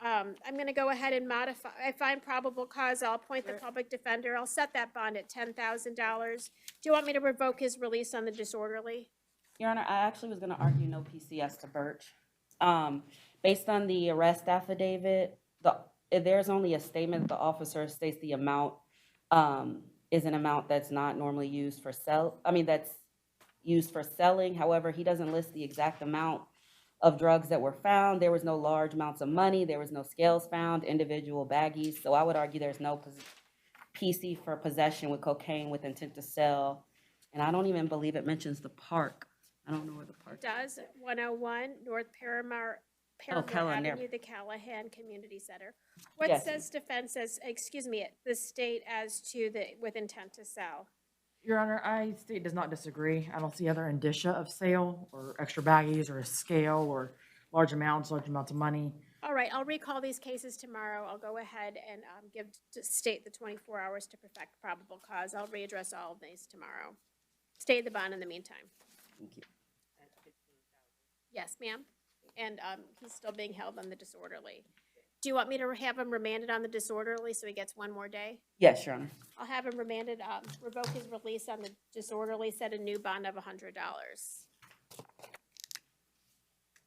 I'm going to go ahead and modify. I find probable cause. I'll appoint the public defender. I'll set that bond at $10,000. Do you want me to revoke his release on the disorderly? Your Honor, I actually was going to argue no PCS to Birch. Based on the arrest affidavit, there's only a statement. The officer states the amount is an amount that's not normally used for that's used for selling. However, he doesn't list the exact amount of drugs that were found. There was no large amounts of money. There was no scales found, individual baggies. So I would argue there's no PC for possession with cocaine with intent to sell. And I don't even believe it mentions the park. I don't know where the park It does. 101 North Paramount Callahan, Avenue, the Callahan Community Center. What Yes. says defense as, the state as to with intent to sell? Your Honor, state does not disagree. I don't see other indicia of sale or extra baggies or a scale or large amounts of money. All right, I'll recall these cases tomorrow. I'll go ahead and give state the 24 hours to perfect probable cause. I'll readdress all of these tomorrow. Stay the bond in the meantime. Thank you. Yes, ma'am. And he's still being held on the disorderly. Do you want me to have him remanded on the disorderly so he gets one more day? Yes, Your Honor. I'll have him remanded, revoke his release on the disorderly, set a new bond of $100.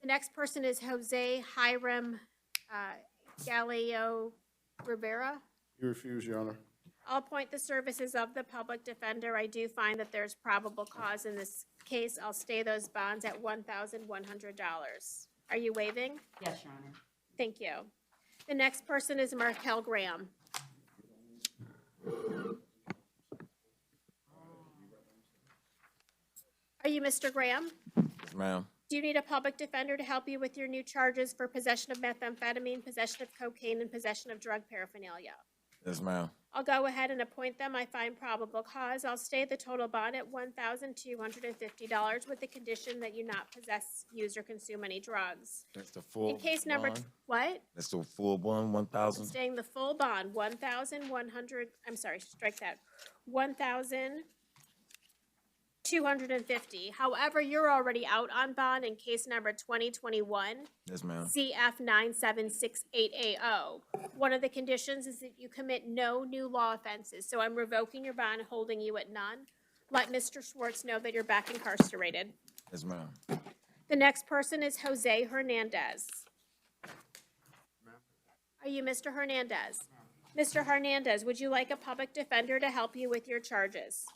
The next person is Jose Hiram Galileo Rivera. You refuse, Your Honor. I'll appoint the services of the public defender. I do find that there's probable cause in this case. I'll stay those bonds at $1,100. Are you waiving? Yes, Your Honor. Thank you. The next person is Markel Graham. Are you Mr. Graham? Yes, ma'am. Do you need a public defender to help you with your new charges for possession of methamphetamine, possession of cocaine, and possession of drug paraphernalia? Yes, ma'am. I'll go ahead and appoint them. I find probable cause. I'll stay the total bond at $1,250 with the condition that you not possess, use, or consume any drugs. That's the full In case number, bond? what? That's the full bond, 1,000? Staying the full bond, 1,100, I'm sorry, strike that, 1,250. However, you're already out on bond in case number 2021. Yes, ma'am. CF 9768AO. One of the conditions is that you commit no new law offenses, so I'm revoking your bond, holding you at none. Let Mr. Schwartz know that you're back incarcerated. Yes, ma'am. The next person is Jose Hernandez. Are you Mr. Hernandez? Mr. Hernandez, would you like a public defender to help you with your charges?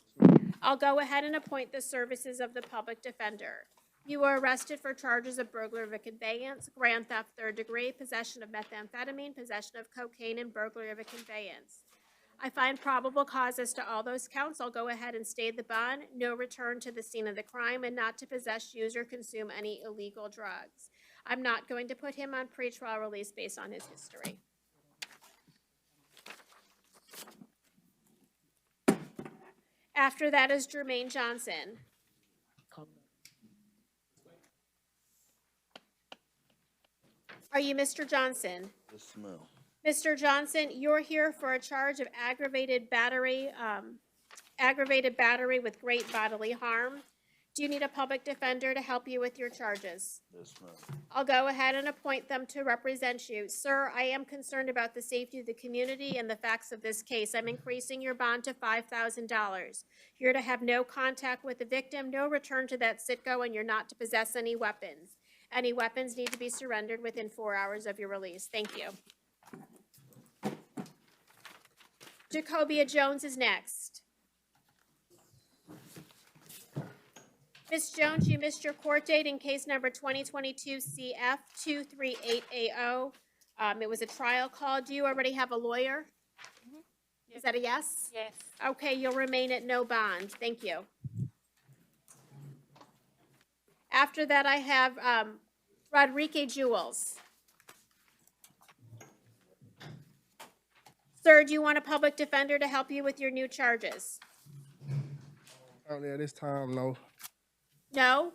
I'll go ahead and appoint the services of the public defender. You were arrested for charges of burglary of a conveyance, grand theft third degree, possession of methamphetamine, possession of cocaine, and burglary of a conveyance. I find probable cause as to all those counts. I'll go ahead and stay the bond, no return to the scene of the crime, and not to possess, use, or consume any illegal drugs. I'm not going to put him on pretrial release based on his history. After that is Jermaine Johnson. Are you Mr. Johnson? Yes, ma'am. Mr. Johnson, you're here for a charge of aggravated battery with great bodily harm. Do you need a public defender to help you with your charges? Yes, ma'am. I'll go ahead and appoint them to represent you. Sir, I am concerned about the safety of the community and the facts of this case. I'm increasing your bond to $5,000. You're to have no contact with the victim, no return to that Citgo, and you're not to possess any weapons. Any weapons need to be surrendered within 4 hours of your release. Thank you. Jacobia Jones is next. Ms. Jones, you missed your court date in case number 2022 CF 238AO. It was a trial call. Do you already have a lawyer? Is that a yes? Yes. Okay, you'll remain at no bond. Thank you. After that, I have Rodrigue Jules. Sir, do you want a public defender to help you with your new charges? Currently at this time, no. No?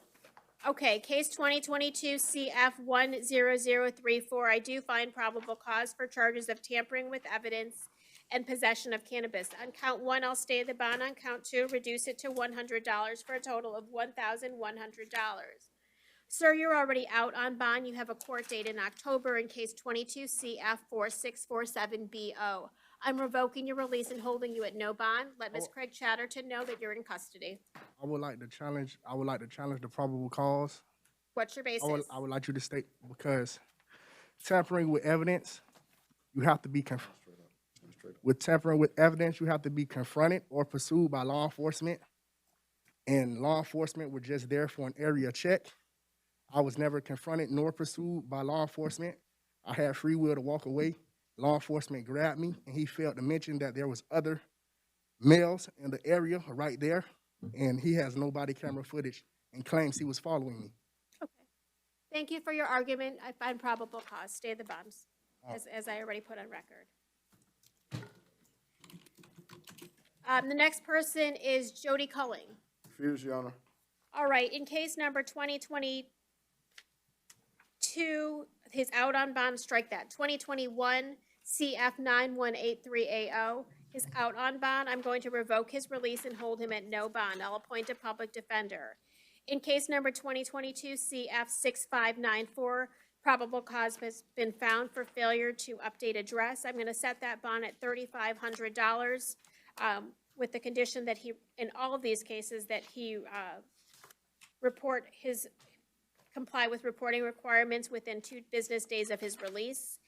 Okay, case 2022 CF 10034. I do find probable cause for charges of tampering with evidence and possession of cannabis. On count 1, I'll stay the bond. On count 2, reduce it to $100 for a total of $1,100. Sir, you're already out on bond. You have a court date in October in case 22 CF 4647BO. I'm revoking your release and holding you at no bond. Let Ms. Craig Chatterton know that you're in custody. I would like to challenge the probable cause. What's your basis? I would like you to state, because tampering with evidence, you have to be confronted or pursued by law enforcement, and law enforcement were just there for an area check. I was never confronted nor pursued by law enforcement. I had free will to walk away. Law enforcement grabbed me, and he failed to mention that there was other males in the area right there, and he has no body camera footage and claims he was following me. Okay. Thank you for your argument. I find probable cause. Stay the bonds, as I already put on record. The next person is Jody Culling. Refuse, Your Honor. All right, in case number 2022, his out on bond, strike that. 2021 CF 9183AO, his out on bond. I'm going to revoke his release and hold him at no bond. I'll appoint a public defender. In case number 2022 CF 6594, probable cause has been found for failure to update address. I'm going to set that bond at $3,500 with the condition that he, in all of these cases, that he comply with reporting requirements within 2 business days of his release.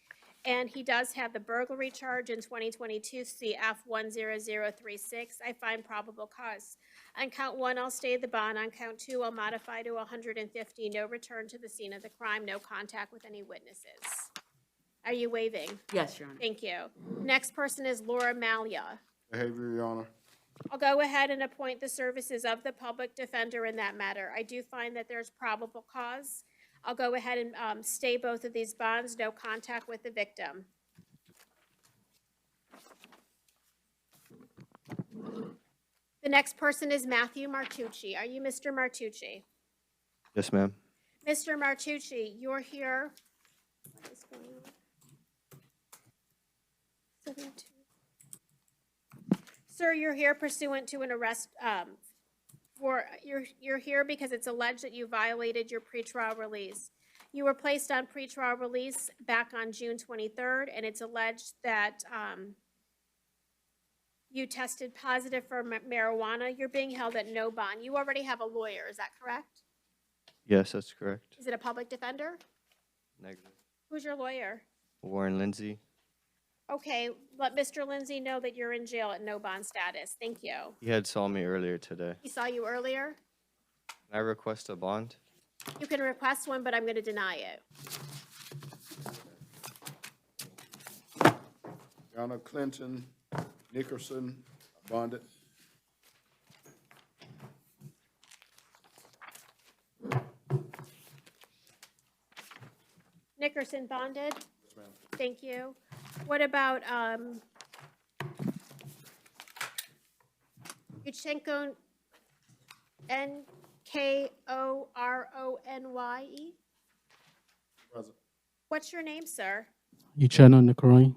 And he does have the burglary charge in 2022 CF 10036. I find probable cause. On count 1, I'll stay the bond. On count 2, I'll modify to 150. No return to the scene of the crime. No contact with any witnesses. Are you waiving? Yes, Your Honor. Thank you. Next person is Laura Malia. Behavior, Your Honor. I'll go ahead and appoint the services of the public defender in that matter. I do find that there's probable cause. I'll go ahead and stay both of these bonds, no contact with the victim. The next person is Matthew Martucci. Are you Mr. Martucci? Yes, ma'am. Mr. Martucci, you're here. What is going on? 72. Sir, you're here pursuant to an arrest, you're here because it's alleged that you violated your pretrial release. You were placed on pretrial release back on June 23rd, and it's alleged that you tested positive for marijuana. You're being held at no bond. You already have a lawyer, is that correct? Yes, that's correct. Is it a public defender? Negative. Who's your lawyer? Warren Lindsay. Okay, let Mr. Lindsay know that you're in jail at no bond status. Thank you. He had saw me earlier today. He saw you earlier? Can I request a bond? You can request one, but I'm going to deny it. Your Honor, Clinton Nickerson, bonded. Nickerson bonded? Yes, ma'am. Thank you. What about Yuchenko, Nkoronye? Present. What's your name, sir? Uchenna Nikoroy.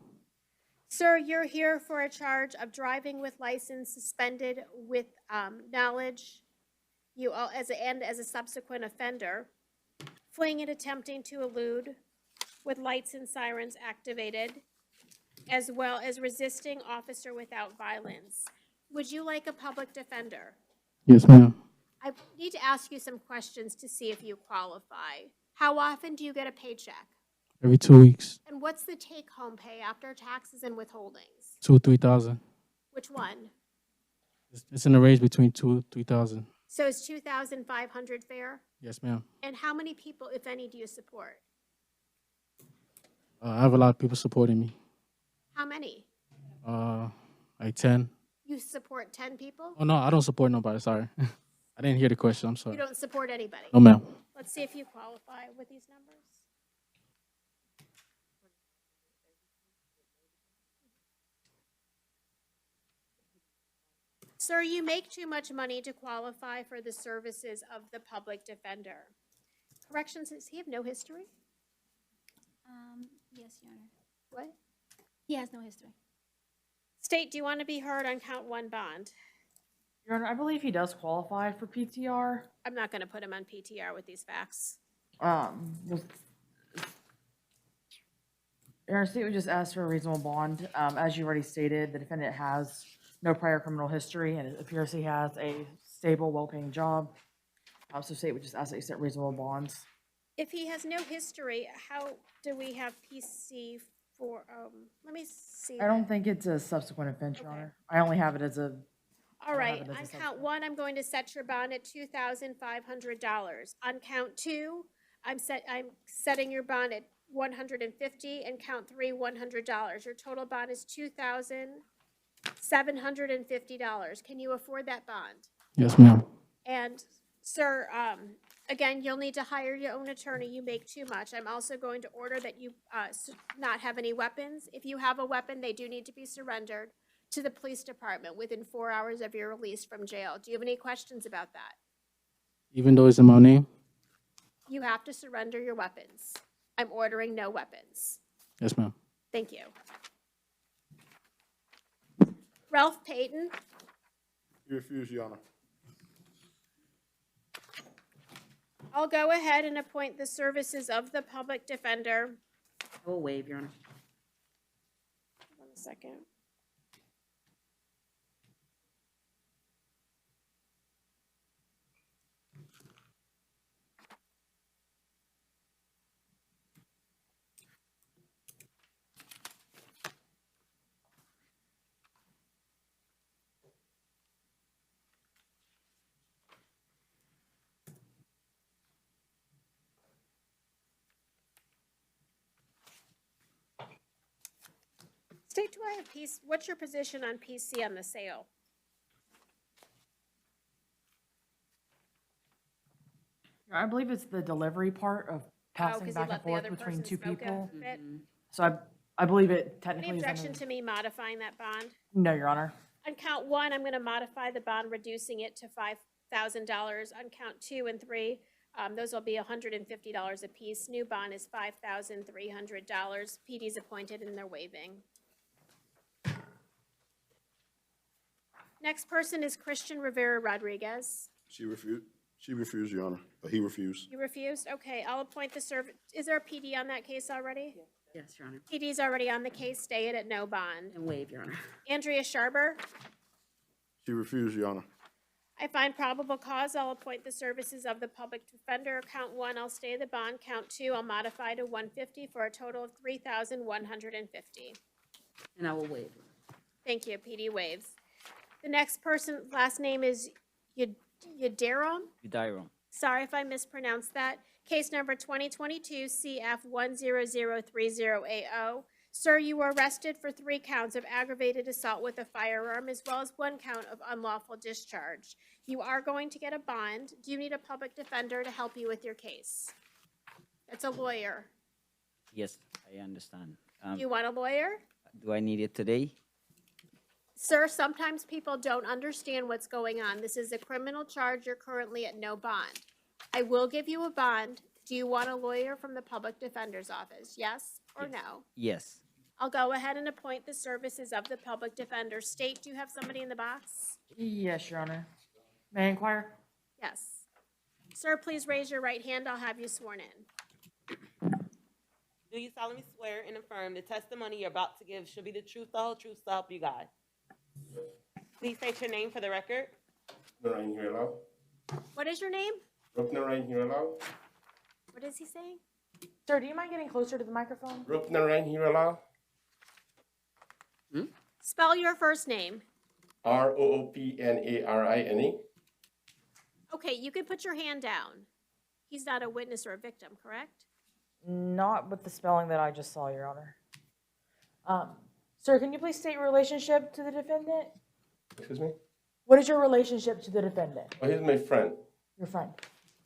Sir, you're here for a charge of driving with license suspended with knowledge, as a subsequent offender, fleeing and attempting to elude with lights and sirens activated, as well as resisting officer without violence. Would you like a public defender? Yes, ma'am. I need to ask you some questions to see if you qualify. How often do you get a paycheck? Every 2 weeks. And what's the take-home pay after taxes and withholdings? 2,000 or 3,000. Which one? It's in the range between 2,000 and 3,000. So is 2,500 fair? Yes, ma'am. And how many people, if any, do you support? I have a lot of people supporting me. How many? Like 10. You support 10 people? Oh, no, I don't support nobody. Sorry. I didn't hear the question. I'm sorry. You don't support anybody? No, ma'am. Let's see if you qualify with these numbers. Sir, you make too much money to qualify for the services of the public defender. Corrections, does he have no history? Yes, Your Honor. What? He has no history. State, do you want to be heard on count one bond? Your Honor, I believe he does qualify for PTR. I'm not going to put him on PTR with these facts. Your Honor, state would just ask for a reasonable bond. As you already stated, the defendant has no prior criminal history, and it appears he has a stable, well-paying job. So state would just ask that you set reasonable bonds. If he has no history, how do we have PC for, let me see. I don't think it's a subsequent offense, Your Honor. I only have it as a. All right, on count one, I'm going to set your bond at $2,500. On count two, I'm setting your bond at $150, and count three, $100. Your total bond is $2,750. Can you afford that bond? Yes, ma'am. And sir, again, you'll need to hire your own attorney. You make too much. I'm also going to order that you not have any weapons. If you have a weapon, they do need to be surrendered to the police department within 4 hours of your release from jail. Do you have any questions about that? Even though it's in my name? You have to surrender your weapons. I'm ordering no weapons. Yes, ma'am. Thank you. Ralph Payton. You refuse, Your Honor. I'll go ahead and appoint the services of the public defender. I will waive, Your Honor. One second. State, do I have PC? What's your position on PC on the sale? I believe it's the delivery part of passing 'cause he back and let the forth other between person two smoke people. it? So I believe it Any technically is objection under. to me modifying that bond? No, Your Honor. On count one, I'm gonna modify the bond, reducing it to $5,000. On count two and three, those will be $150 apiece. New bond is $5,300. PD's appointed and they're waiving. Next person is Christian Rivera Rodriguez. She refused, Your Honor. He refused. You refused? Okay, I'll appoint the is there a PD on that case already? Yes, Your Honor. PD's already on the case, stay it at no bond. And waive, Your Honor. Andrea Sharber, She refused, Your Honor. I find probable cause, I'll appoint the services of the public defender. Count one, I'll stay the bond. Count two, I'll modify to $150 for a total of $3,150. And I will waive. Thank you, PD waives. The next person, last name is Yadiram. Sorry if I mispronounced that. Case number 2022 CF 10030AO. Sir, you were arrested for 3 counts of aggravated assault with a firearm as well as 1 count of unlawful discharge. You are going to get a bond. Do you need a public defender to help you with your case? It's a lawyer. Yes, I understand. You want a lawyer? Do I need it today? Sir, sometimes people don't understand what's going on. This is a criminal charge. You're currently at no bond. I will give you a bond. Do you want a lawyer from the public defender's office? Yes or no? Yes. I'll go ahead and appoint the services of the public defender. State, do you have somebody in the box? Yes, Your Honor. May I inquire? Yes. Sir, please raise your right hand. I'll have you sworn in. Do you solemnly swear and affirm the testimony you're about to give should be the truth, the whole truth, so help you God? Please state your name for the record. What is your name? What is he saying? Sir, do you mind getting closer to the microphone? Spell your first name. Roopnarine. Okay, you can put your hand down. He's not a witness or a victim, correct? Not with the spelling that I just saw, Your Honor. Sir, can you please state your relationship to the defendant? Excuse me? What is your relationship to the defendant? Oh, he's my friend. Your friend.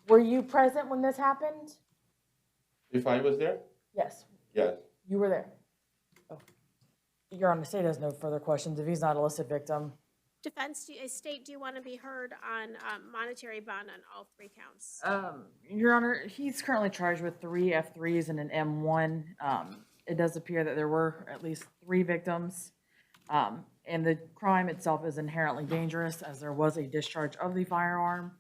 Were you present when this happened? If I was there? Yes. Yes. You were there. Oh. Your Honor, the state has no further questions. If he's not a listed victim. Defense, state, do you want to be heard on monetary bond on all 3 counts? Your Honor, he's currently charged with 3 F3s and an M1. It does appear that there were at least 3 victims. And the crime itself is inherently dangerous as there was a discharge of the firearm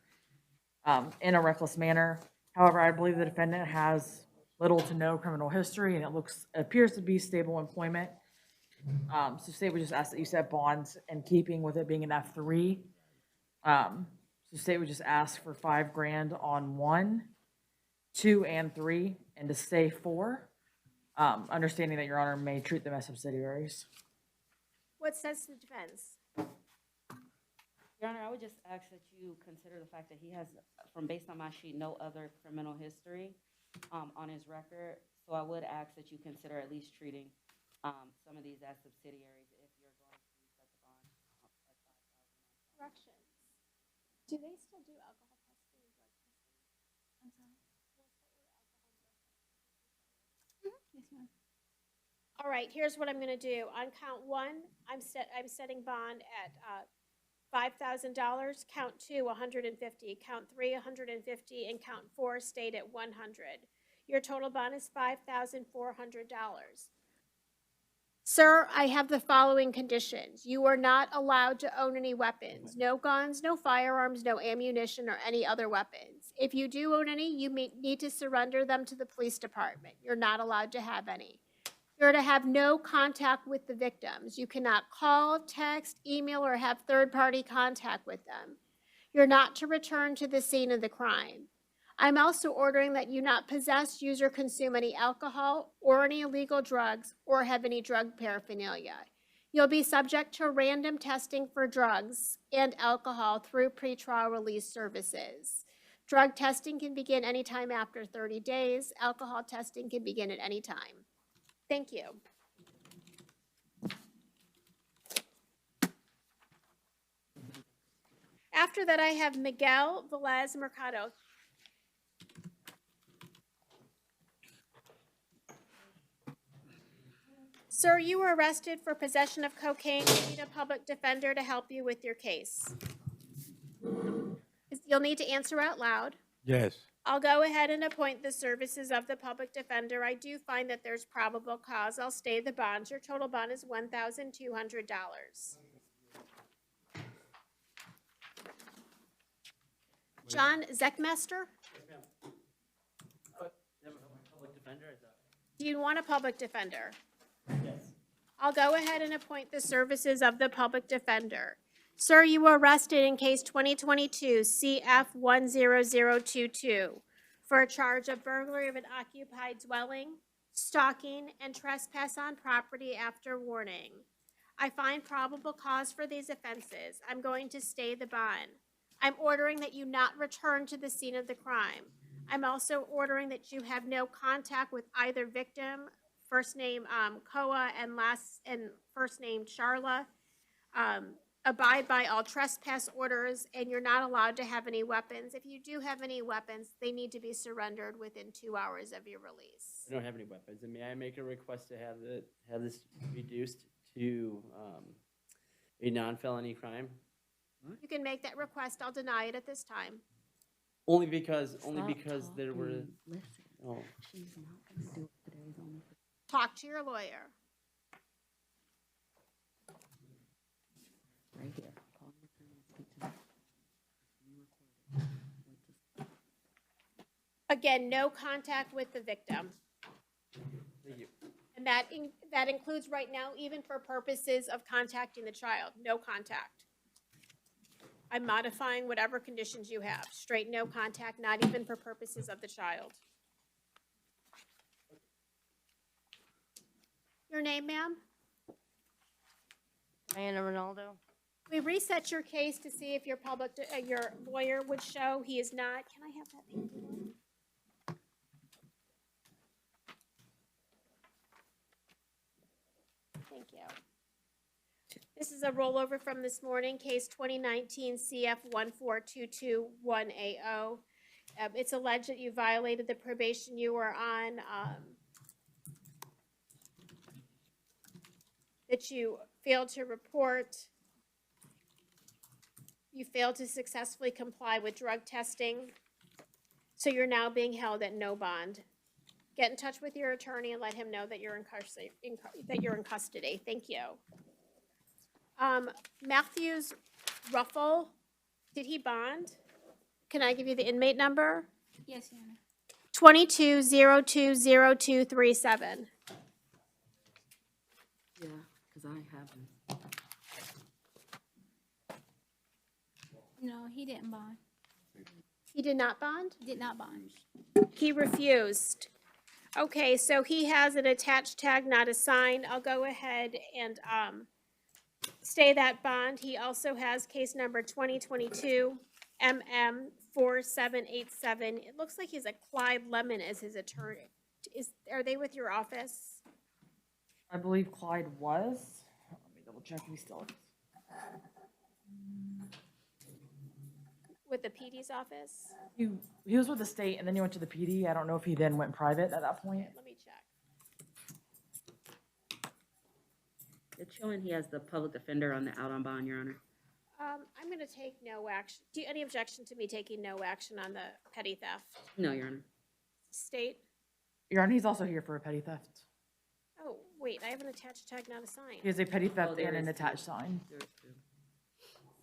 in a reckless manner. However, I believe the defendant has little to no criminal history and it appears to be stable employment. So state would just ask that you set bonds in keeping with it being an F3. So state would just ask for $5,000 on 1, 2, and 3, and to stay 4. Understanding that Your Honor may treat them as subsidiaries. What says the defense? Your Honor, I would just ask that you consider the fact that he has, from based on my sheet, no other criminal history on his record. So I would ask that you consider at least treating some of these as subsidiaries if you're going to set the bond at $5,000. Corrections. Do they still do alcohol testing and drug testing? I'm sorry. Yes, ma'am. All right, here's what I'm gonna do. On count 1, I'm setting bond at $5,000. Count 2, $150. Count 3, $150, and count 4 stayed at $100. Your total bond is $5,400. Sir, I have the following conditions. You are not allowed to own any weapons. No guns, no firearms, no ammunition, or any other weapons. If you do own any, you need to surrender them to the police department. You're not allowed to have any. You're to have no contact with the victims. You cannot call, text, email, or have third-party contact with them. You're not to return to the scene of the crime. I'm also ordering that you not possess, use, or consume any alcohol or any illegal drugs or have any drug paraphernalia. You'll be subject to random testing for drugs and alcohol through pretrial release services. Drug testing can begin anytime after 30 days. Alcohol testing can begin at any time. Thank you. After that, I have Miguel Velez Mercado. Sir, you were arrested for possession of cocaine. You need a public defender to help you with your case. You'll need to answer out loud. Yes. I'll go ahead and appoint the services of the public defender. I do find that there's probable cause. I'll stay the bond. Your total bond is $1,200. John Zeckmester? Do you want a public defender? Yes. I'll go ahead and appoint the services of the public defender. Sir, you were arrested in case 2022 CF 10022 for a charge of burglary of an occupied dwelling, stalking, and trespass on property after warning. I find probable cause for these offenses. I'm going to stay the bond. I'm ordering that you not return to the scene of the crime. I'm also ordering that you have no contact with either victim, first name Koa and first name Charla. Abide by all trespass orders, and you're not allowed to have any weapons. If you do have any weapons, they need to be surrendered within 2 hours of your release. I don't have any weapons, and may I make a request to have this reduced to a non-felony crime? You can make that request. I'll deny it at this time. Only because there were. Oh. Talk to your lawyer. Right here. Again, no contact with the victim. Thank you. And that includes right now, even for purposes of contacting the child, no contact. I'm modifying whatever conditions you have. Straight no contact, not even for purposes of the child. Your name, ma'am? Diana Ronaldo. We reset your case to see if your your lawyer would show. He is not. Can I have that paper one? Thank you. This is a rollover from this morning, case 2019 CF 14221AO. It's alleged that you violated the probation you were on, that you failed to report, you failed to successfully comply with drug testing, so you're now being held at no bond. Get in touch with your attorney and let him know that you're in custody. Thank you. Matthews Ruffle, did he bond? Can I give you the inmate number? Yes, Your Honor. 22020237. Yeah, because I haven't. No, he didn't bond. He did not bond? Did not bond. He refused. Okay, so he has an attached tag, not a sign. I'll go ahead and stay that bond. He also has case number 2022 MM4787. It looks like he's a Clyde Lemon as his attorney. Are they with your office? I believe Clyde was. Let me double check if he still is. With the PD's office? He was with the state and then he went to the PD. I don't know if he then went private at that point. Let me check. It's showing he has the public defender on the out on bond, Your Honor. I'm going to take no action. Do you any objection to me taking no action on the petty theft? No, Your Honor. State? Your Honor, he's also here for a petty theft. Oh, wait, I have an attached tag, not a sign. He has a petty theft there and an is attached sign. There is two.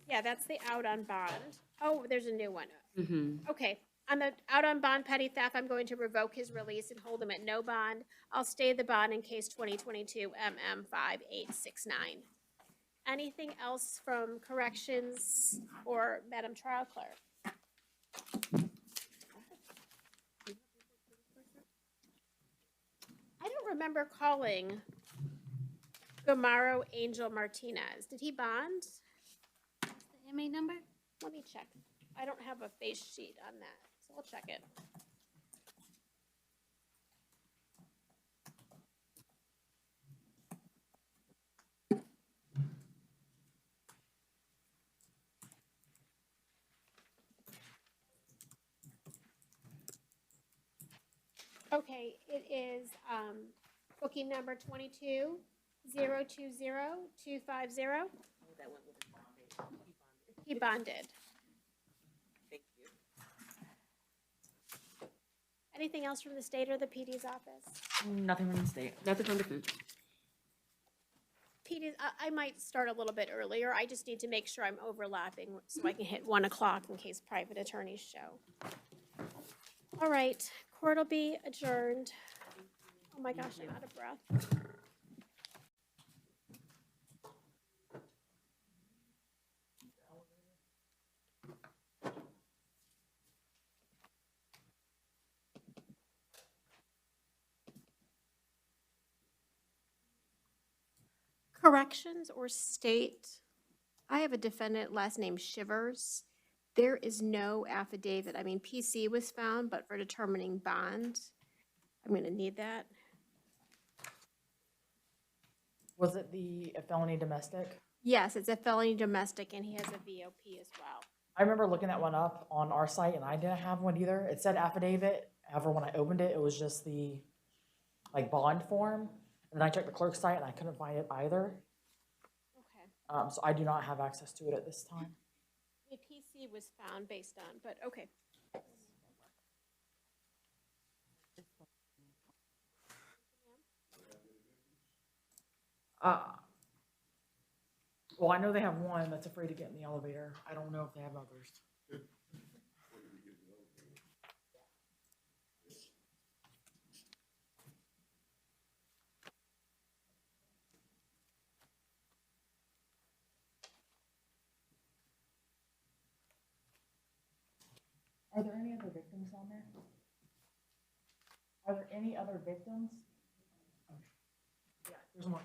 Yeah, that's the out on bond. Oh, there's a new one. Mm-hmm. Okay, on the out on bond petty theft, I'm going to revoke his release and hold him at no bond. I'll stay the bond in case 2022 MM5869. Anything else from corrections or Madam Trial Clerk? I don't remember calling Gomaro Angel Martinez. Did he bond? The inmate number? Let me check. I don't have a face sheet on that, so I'll check it. Okay, it is booking number 22 020250. That went with his bond date. He bonded. Thank you. Anything else from the state or the PD's office? Nothing from the state. Nothing from defense. PD's, I might start a little bit earlier. I just need to make sure I'm overlapping so I can hit 1 o'clock in case private attorneys show. All right, court will be adjourned. Oh my gosh, I'm out of breath. Corrections or state, I have a defendant, last name Shivers. There is no affidavit. I mean, PC was found, but for determining bond, I'm gonna need that. Was it the felony domestic? Yes, it's a felony domestic and he has a VOP as well. I remember looking that one up on our site and I didn't have one either. It said affidavit. However, when I opened it, it was just the like bond form. And then I checked the clerk's site and I couldn't find it either. Okay. So I do not have access to it at this time. The PC was found based on, but okay. Well, I know they have one that's afraid to get in the elevator. I don't know if they have others. Are there any other victims on there? Are there any other victims? Okay. Yeah, there's more.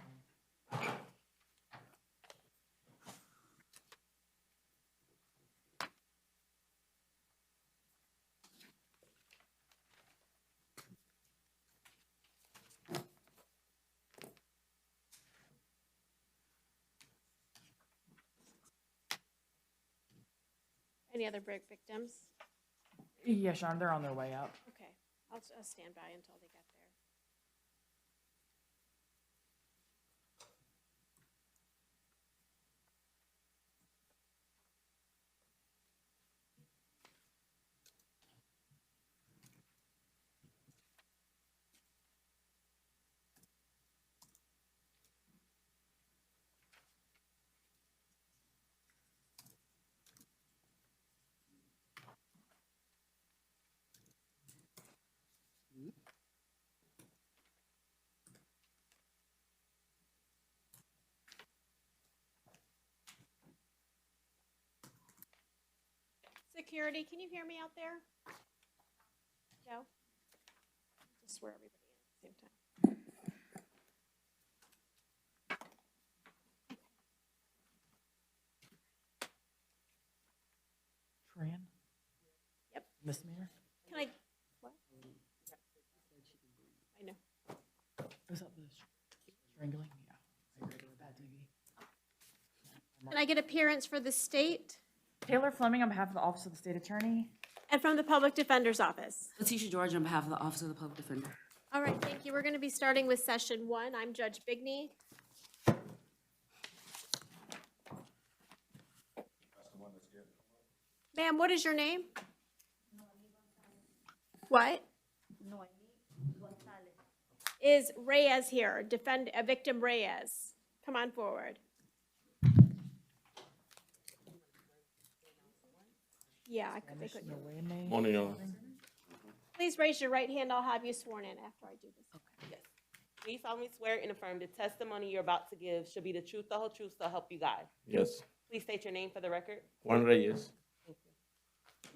Any other break victims? Yeah, Sean, they're on their way up. Okay, I'll stand by until they get there. Security, can you hear me out there? Joe? Just swear everybody in at the same time. Tran? Yep. Misdemeanor? Can I, what? I know. Was that the strangling? Yeah. I read it with bad TV. Can I get appearance for the state Taylor Fleming on behalf of the Office of the State Attorney. and from the Public Defender's Office? Letitia George on behalf of the Office of the Public Defender. All right, thank you. We're going to be starting with session 1. I'm Judge Bigney. Ma'am, what is your name? What? Is Reyes here? Victim Reyes. Come on forward. Yeah, they could. Morning, Your Honor. Please raise your right hand. I'll have you sworn in after I do this. Okay. Yes. Do you solemnly swear and affirm the testimony you're about to give should be the truth, the whole truth, so help you God? Yes. Please state your name for the record. Juan Reyes. Thank you.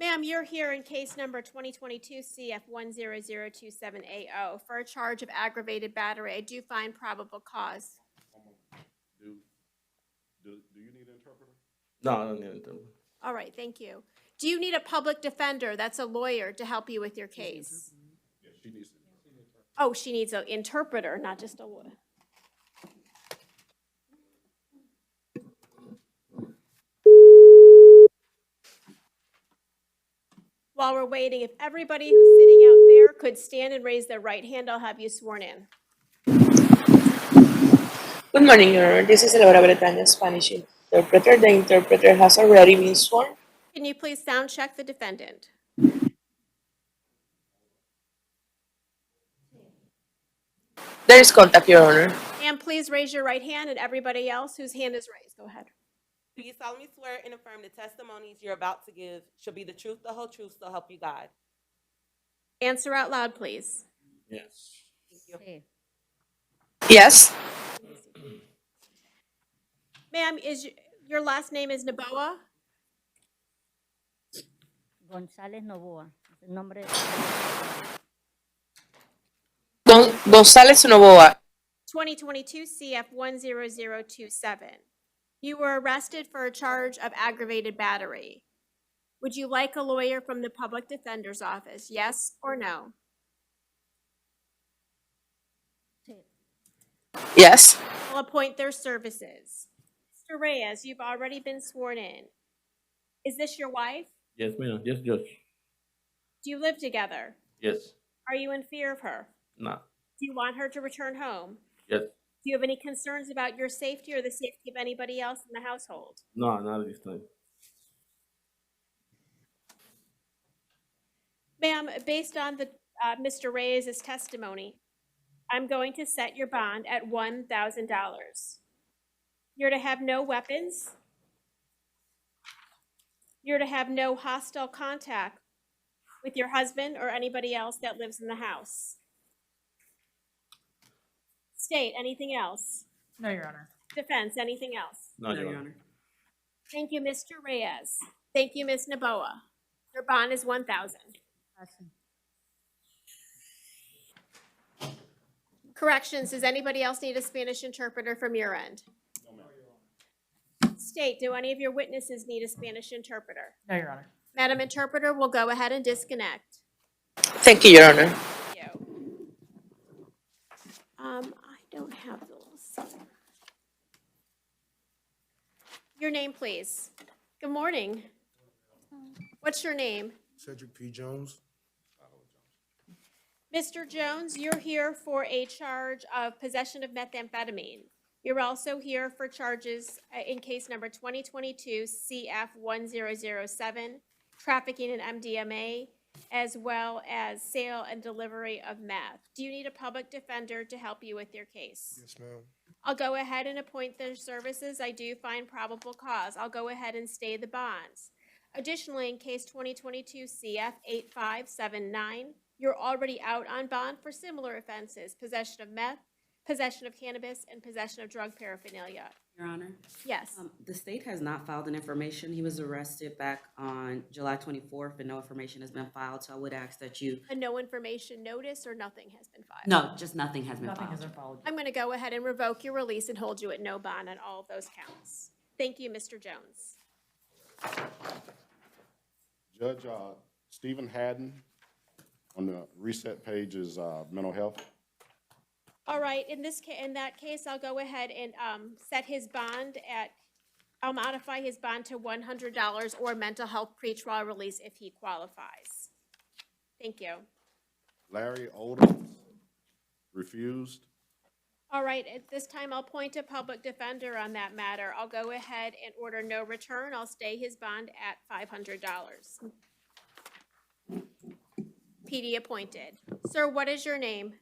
Ma'am, you're here in case number 2022 CF 100278A0 for a charge of aggravated battery. I do find probable cause. Do you need an interpreter? No, I don't need it. All right, thank you. Do you need a public defender, that's a lawyer, to help you with your case? Yes, she needs it. Oh, she needs an interpreter, not just a lawyer. While we're waiting, if everybody who's sitting out there could stand and raise their right hand, I'll have you sworn in. Good morning, Your Honor. This is Laura Bretaña, Spanish interpreter. The interpreter has already been sworn. Can you please sound check the defendant? There is contact, Your Honor. And please raise your right hand, and everybody else whose hand is raised, go ahead. Do you solemnly swear and affirm the testimonies you're about to give shall be the truth, the whole truth, so help you God? Answer out loud, please. Yes. Thank you. Yes. Ma'am, your last name is Naboa? González Novoa. El nombre González Novoa. 2022 CF 10027. You were arrested for a charge of aggravated battery. Would you like a lawyer from the public defender's office, yes or no? Yes. I'll appoint their services. Mr. Reyes, you've already been sworn in. Is this your wife? Yes, ma'am. Yes, Judge. Do you live together? Yes. Are you in fear of her? No. Do you want her to return home? Yes. Do you have any concerns about your safety or the safety of anybody else in the household? No, not at this time. Ma'am, based on the Mr. Reyes' testimony, I'm going to set your bond at $1,000. You're to have no weapons. You're to have no hostile contact with your husband or anybody else that lives in the house. State, anything else? No, Your Honor. Defense, anything else? No, Your Honor. Thank you, Mr. Reyes. Thank you, Ms. Naboa. Your bond is $1,000. Corrections, does anybody else need a Spanish interpreter from your end? State, do any of your witnesses need a Spanish interpreter? No, Your Honor. Madam Interpreter, we'll go ahead and disconnect. Thank you, Your Honor. Thank you. I don't have the little. Your name, please. Good morning. What's your name? Cedric P. Jones. Mr. Jones, you're here for a charge of possession of methamphetamine. You're also here for charges in case number 2022 CF 1007, trafficking in MDMA, as well as sale and delivery of meth. Do you need a public defender to help you with your case? Yes, ma'am. I'll go ahead and appoint their services. I do find probable cause. I'll go ahead and stay the bonds. Additionally, in case 2022 CF 8579, you're already out on bond for similar offenses: possession of meth, possession of cannabis, and possession of drug paraphernalia. Your Honor? Yes. The state has not filed an information. He was arrested back on July 24th, and no information has been filed, so I would ask that you... A no information notice or nothing has been filed? No, just nothing has been Nothing filed. has been followed. I'm going to go ahead and revoke your release and hold you at no bond on all of those counts. Thank you, Mr. Jones. Judge, Stephen Haddon, on the reset page is mental health. All right, in that case, I'll go ahead and set his bond at, I'll modify his bond to $100 or mental health pretrial release if he qualifies. Thank you. Larry Odom, refused. All right, at this time, I'll appoint a public defender on that matter. I'll go ahead and order no return. I'll stay his bond at $500. PD appointed. Sir, what is your name?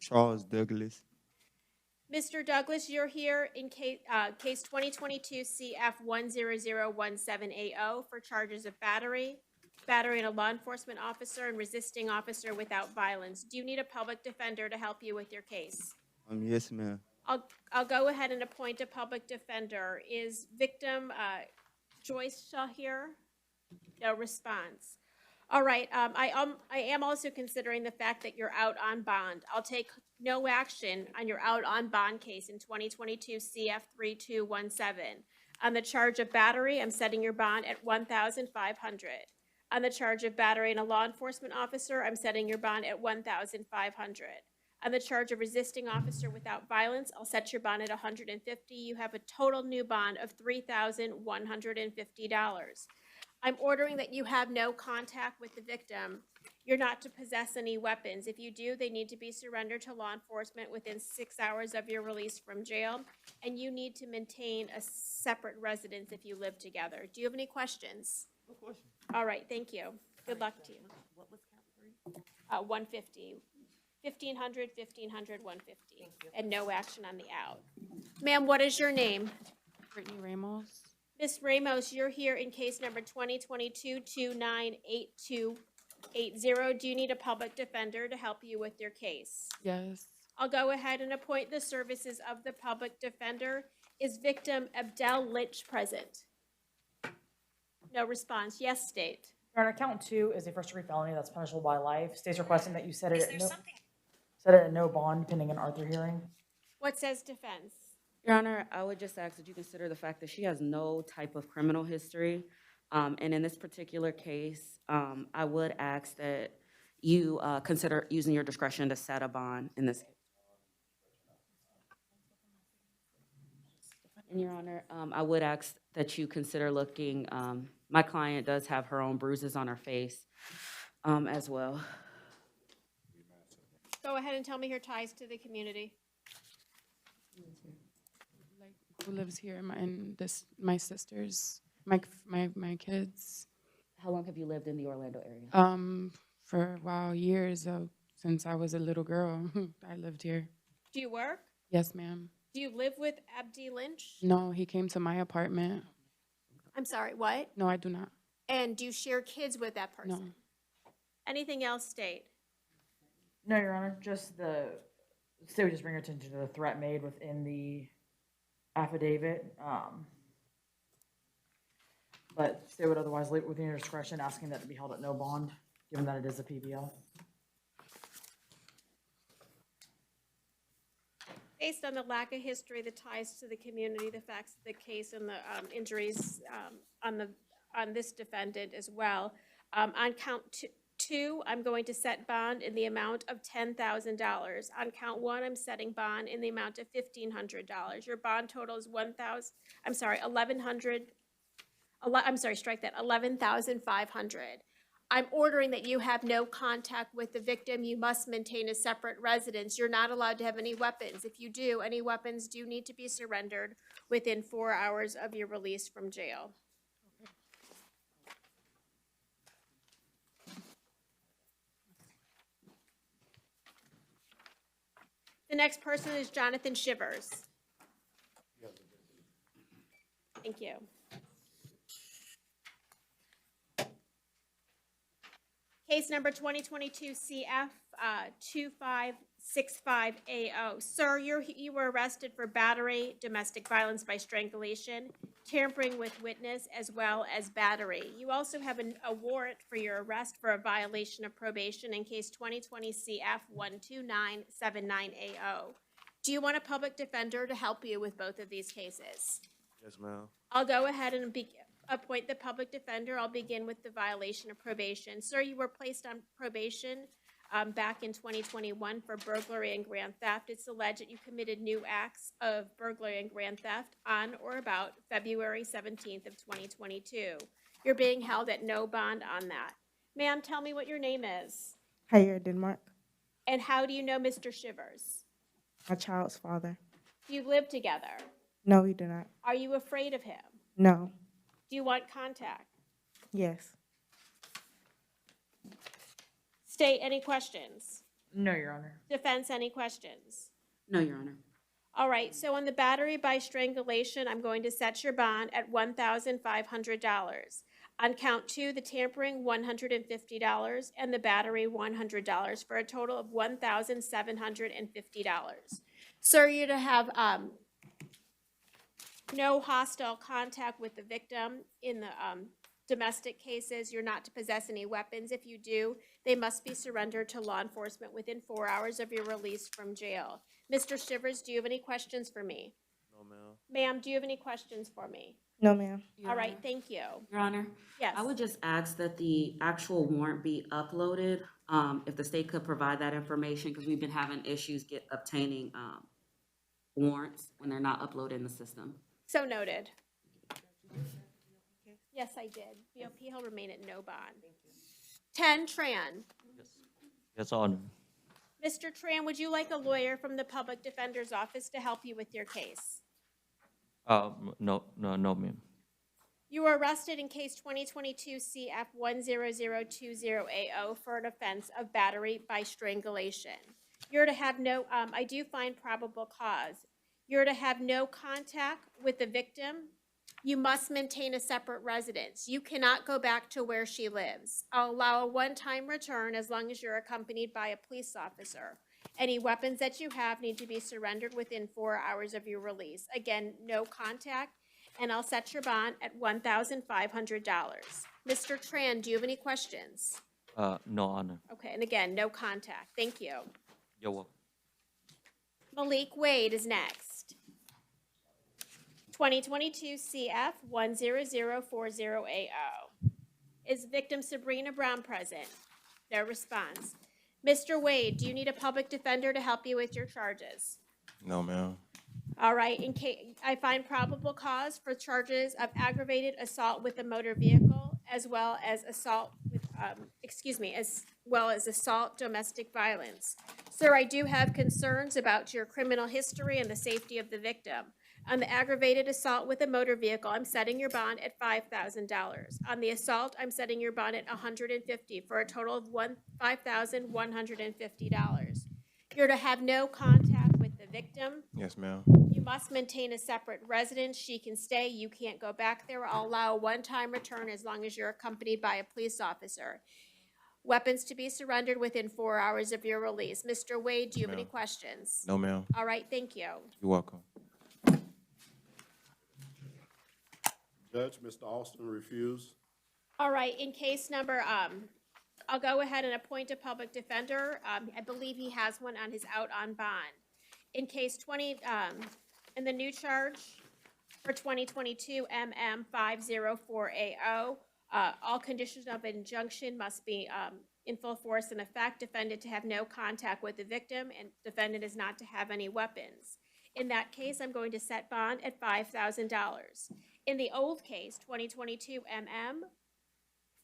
Charles Douglas. Mr. Douglas, you're here in case 2022 CF 10017AO for charges of battery in a law enforcement officer, and resisting officer without violence. Do you need a public defender to help you with your case? Yes, ma'am. I'll go ahead and appoint a public defender. Is victim Joyce Shaw here? No response. All right, I am also considering the fact that you're out on bond. I'll take no action on your out on bond case in 2022 CF 3217. On the charge of battery, I'm setting your bond at $1,500. On the charge of battery in a law enforcement officer, I'm setting your bond at $1,500. On the charge of resisting officer without violence, I'll set your bond at $150. You have a total new bond of $3,150. I'm ordering that you have no contact with the victim You're not to possess any weapons. If you do, they need to be surrendered to law enforcement within 6 hours of your release from jail. And you need to maintain a separate residence if you live together. Do you have any questions? No question. All right, thank you. Good luck to you. What was count 3? 150. 1,500, 1,500, 150. And no action on the out. Ma'am, what is your name? Brittany Ramos. Ms. Ramos, you're here in case number 2022-298280. Do you need a public defender to help you with your case? Yes. I'll go ahead and appoint the services of the public defender. Is victim Abdel Lynch present? No response. Yes, state. Your Honor, count 2 is a first-degree felony that's punishable by life. State's requesting that you set it at no bond pending an Arthur hearing. What says defense? Your Honor, I would just ask that you consider the fact that she has no type of criminal history. And in this particular case, I would ask that you consider using your discretion to set a bond in this. And Your Honor, I would ask that you consider looking, my client does have her own bruises on her face as well. Go ahead and tell me her ties to the community. Like, who lives here? My sisters, my kids. How long have you lived in the Orlando area? For a while, years, since I was a little girl, I lived here. Do you work? Yes, ma'am. Do you live with Abdi Lynch? No, he came to my apartment. I'm sorry, what? No, I do not. And do you share kids with that person? No. Anything else, state? No, Your Honor, just the state would just bring your attention to the threat made within the affidavit. But state would otherwise leave it within your discretion, asking that it be held at no bond, given that it is a PBL. Based on the lack of history, the ties to the community, the facts of the case, and the injuries on this defendant as well, on count two, I'm going to set bond in the amount of $10,000. On count 1, I'm setting bond in the amount of $1,500. Your bond total is $11,500. I'm ordering that you have no contact with the victim. You must maintain a separate residence. You're not allowed to have any weapons. If you do, any weapons do need to be surrendered within 4 hours of your release from jail. The next person is Jonathan Shivers. Thank you. Case number 2022 CF 2565AO. Sir, you were arrested for battery, domestic violence by strangulation, tampering with witness, as well as battery. You also have a warrant for your arrest for a violation of probation in case 2020 CF 12979AO. Do you want a public defender to help you with both of these cases? Yes, ma'am. I'll go ahead and appoint the public defender. I'll begin with the violation of probation. Sir, you were placed on probation back in 2021 for burglary and grand theft. It's alleged that you committed new acts of burglary and grand theft on or about February 17th of 2022. You're being held at no bond on that. Ma'am, tell me what your name is. Hayer Denmark, And how do you know Mr. Shivers? my child's father. Do you live together? No, we do not. Are you afraid of him? No. Do you want contact? Yes. State, any questions? No, Your Honor. Defense, any questions? No, Your Honor. All right, so on the battery by strangulation, I'm going to set your bond at $1,500. On count 2, the tampering, $150, and the battery, $100, for a total of $1,750. Sir, you're to have no hostile contact with the victim in the domestic cases. You're not to possess any weapons. If you do, they must be surrendered to law enforcement within 4 hours of your release from jail. Mr. Shivers, do you have any questions for me? No, ma'am. Ma'am, do you have any questions for me? No, ma'am. All right, thank you. Your Honor? Yes. I would just ask that the actual warrant be uploaded, if the state could provide that information, because we've been having issues obtaining warrants when they're not uploaded in the system. So noted. Yes, I did. BOP will remain at no bond. 10 Tran, Yes, Honor. Mr. Tran, would you like a lawyer from the Public Defender's Office to help you with your case? No, ma'am. You were arrested in case 2022 CF 10020AO for an offense of battery by strangulation. You're to have no, I do find probable cause. You're to have no contact with the victim. You must maintain a separate residence. You cannot go back to where she lives. I'll allow a one-time return as long as you're accompanied by a police officer. Any weapons that you have need to be surrendered within 4 hours of your release. Again, no contact, and I'll set your bond at $1,500. Mr. Tran, do you have any questions? No, Honor. Okay, and again, no contact. Thank you. You're welcome. Malik Wade is next. 2022 CF 10040AO. Is victim Sabrina Brown present? No response. Mr. Wade, do you need a public defender to help you with your charges? No, ma'am. All right, in case I find probable cause for charges of aggravated assault with a motor vehicle, as well as assault with, as well as assault domestic violence. Sir, I do have concerns about your criminal history and the safety of the victim. On the aggravated assault with a motor vehicle, I'm setting your bond at $5,000. On the assault, I'm setting your bond at $150 for a total of $5,150. You're to have no contact with the victim. Yes, ma'am. You must maintain a separate residence. She can stay. You can't go back there. I'll allow a one-time return as long as you're accompanied by a police officer. Weapons to be surrendered within 4 hours of your release. Mr. Wade, do you have any questions? No, ma'am. All right, thank you. You're welcome. Judge, Mr. Austin refused. All right, in case number, I'll go ahead and appoint a public defender. I believe he has one on his out on bond. In case 20, in the new charge for 2022 MM 504AO, all conditions of injunction must be in full force and effect. Defendant to have no contact with the victim, and defendant is not to have any weapons. In that case, I'm going to set bond at $5,000. In the old case, 2022 MM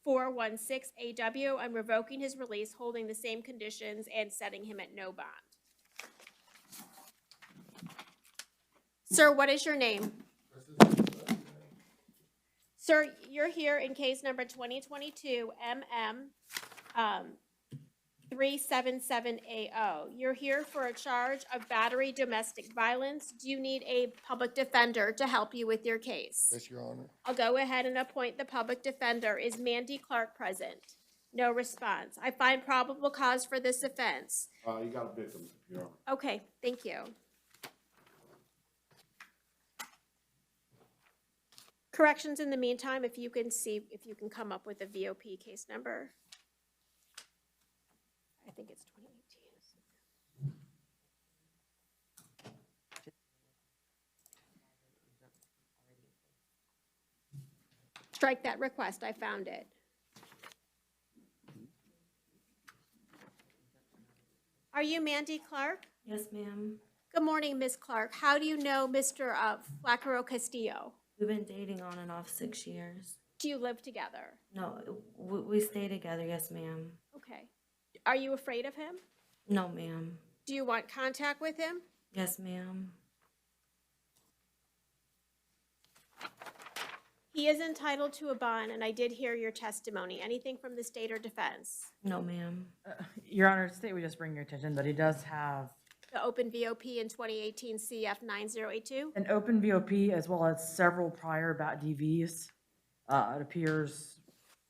416AW, I'm revoking his release, holding the same conditions, and setting him at no bond. Sir, what is your name? Sir, you're here in case number 2022 MM 377AO. You're here for a charge of battery domestic violence. Do you need a public defender to help you with your case? Yes, Your Honor. I'll go ahead and appoint the public defender. Is Mandy Clark present? No response. I find probable cause for this offense. You got a victim, Your Honor. Okay, thank you. Corrections in the meantime, if you can see, if you can come up with a VOP case number. I think it's 2018. Strike that request, I found it. Are you Mandy Clark? Yes, ma'am. Good morning, Ms. Clark. How do you know Mr. Flacaro Castillo? We've been dating on and off 6 years. Do you live together? No, we stay together, yes, ma'am. Okay. Are you afraid of him? No, ma'am. Do you want contact with him? Yes, ma'am. He is entitled to a bond, and I did hear your testimony. Anything from the state or defense? No, ma'am. Your Honor, state would just bring your attention that he does have The open VOP in 2018 CF 9082? an open VOP as well as several prior BAT DVs. It appears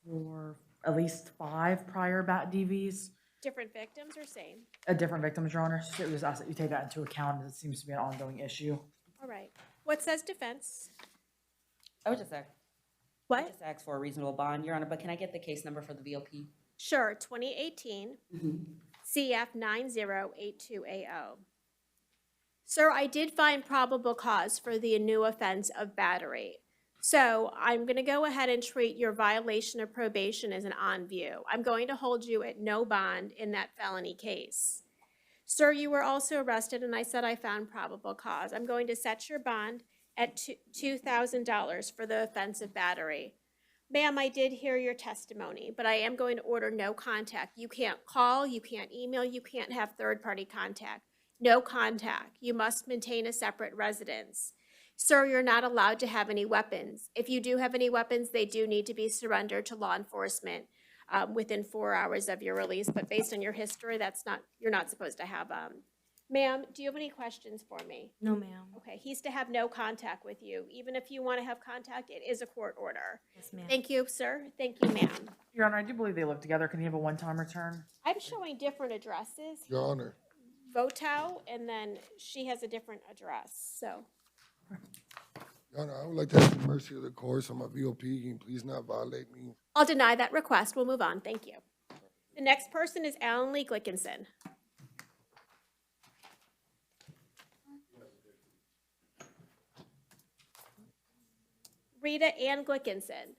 for at least 5 prior BAT DVs. Different victims or same? Different victims, Your Honor. So it was asked that you take that into account as it seems to be an ongoing issue. All right. What says defense? I would just ask. What? I just ask for a reasonable bond, Your Honor, but can I get the case number for the VOP? Sure, 2018 CF 9082AO. Sir, I did find probable cause for the new offense of battery. So I'm going to go ahead and treat your violation of probation as an on view. I'm going to hold you at no bond in that felony case. Sir, you were also arrested, and I said I found probable cause. I'm going to set your bond at $2,000 for the offense of battery. Ma'am, I did hear your testimony, but I am going to order no contact. You can't call, you can't email, you can't have third-party contact. No contact. You must maintain a separate residence. Sir, you're not allowed to have any weapons. If you do have any weapons, they do need to be surrendered to law enforcement within 4 hours of your release, but based on your history, you're not supposed to have them. Ma'am, do you have any questions for me? No, ma'am. Okay, he's to have no contact with you. Even if you want to have contact, it is a court order. Yes, ma'am. Thank you, sir. Thank you, ma'am. Your Honor, I do believe they live together. Can you have a one-time return? I'm showing different addresses. Your Honor. Votow, and then she has a different address, so. Your Honor, I would like to ask the mercy of the court on my VOP. Can you please not violate me? I'll deny that request. We'll move on. Thank you. The next person is Alan Lee Glickinson. Rita Ann Glickinson.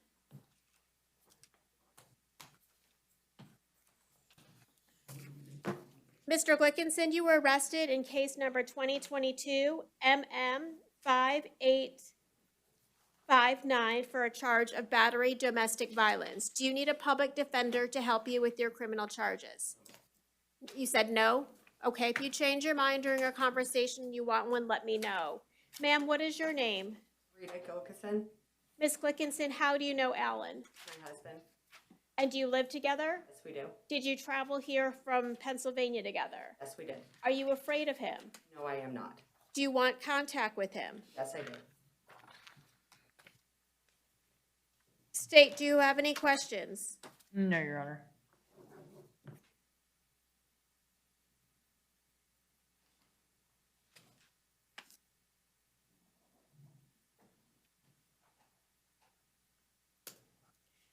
Mr. Glickinson, you were arrested in case number 2022 MM5859 for a charge of battery domestic violence. Do you need a public defender to help you with your criminal charges? You said no? Okay, if you change your mind during our conversation, you want one, let me know. Ma'am, what is your name? Rita Gilkison, Ms. Glickinson, how do you know Alan? my husband. And do you live together? Yes, we do. Did you travel here from Pennsylvania together? Yes, we did. Are you afraid of him? No, I am not. Do you want contact with him? Yes, I do. State, do you have any questions? No, Your Honor.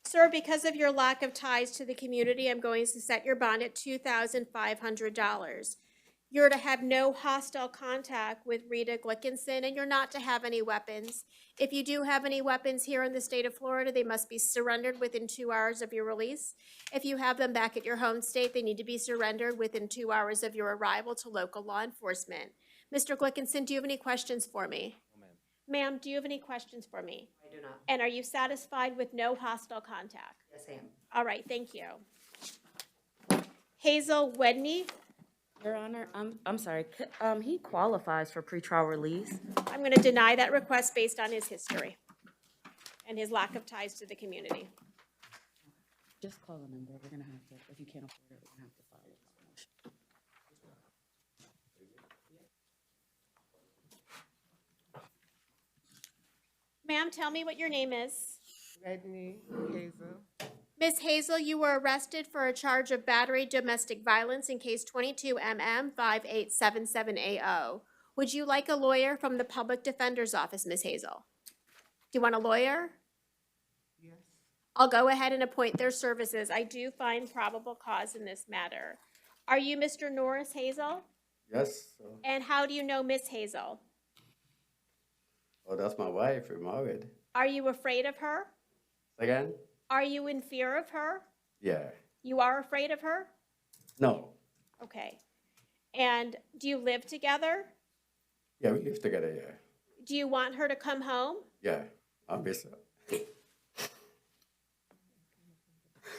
Sir, because of your lack of ties to the community, I'm going to set your bond at $2,500. You're to have no hostile contact with Rita Glickinson, and you're not to have any weapons. If you do have any weapons here in the state of Florida, they must be surrendered within 2 hours of your release. If you have them back at your home state, they need to be surrendered within 2 hours of your arrival to local law enforcement. Mr. Glickinson, do you have any questions for me? Ma'am, do you have any questions for me? I do not. And are you satisfied with no hostile contact? Yes, I am. All right, thank you. Hazel Wedney, Your Honor, I'm sorry, he qualifies for pretrial release. I'm going to deny that request based on his history and his lack of ties to the community. Just call a number, we're gonna have to, if you can't afford it, we're gonna have to file a motion. Ma'am, tell me what your name is. Redney Hazel. Ms. Hazel, you were arrested for a charge of battery domestic violence in case 22 MM 5877AO. Would you like a lawyer from the Public Defender's Office, Ms. Hazel? Do you want a lawyer? Yes. I'll go ahead and appoint their services. I do find probable cause in this matter. Are you Mr. Norris Hazel? Yes. And how do you know Miss Hazel? Oh, that's my wife. We're married. Are you afraid of her? Again? Are you in fear of her? Yeah. You are afraid of her? No. Okay. And do you live together? Yeah, we live together, yeah. Do you want her to come home? Yeah, I miss her.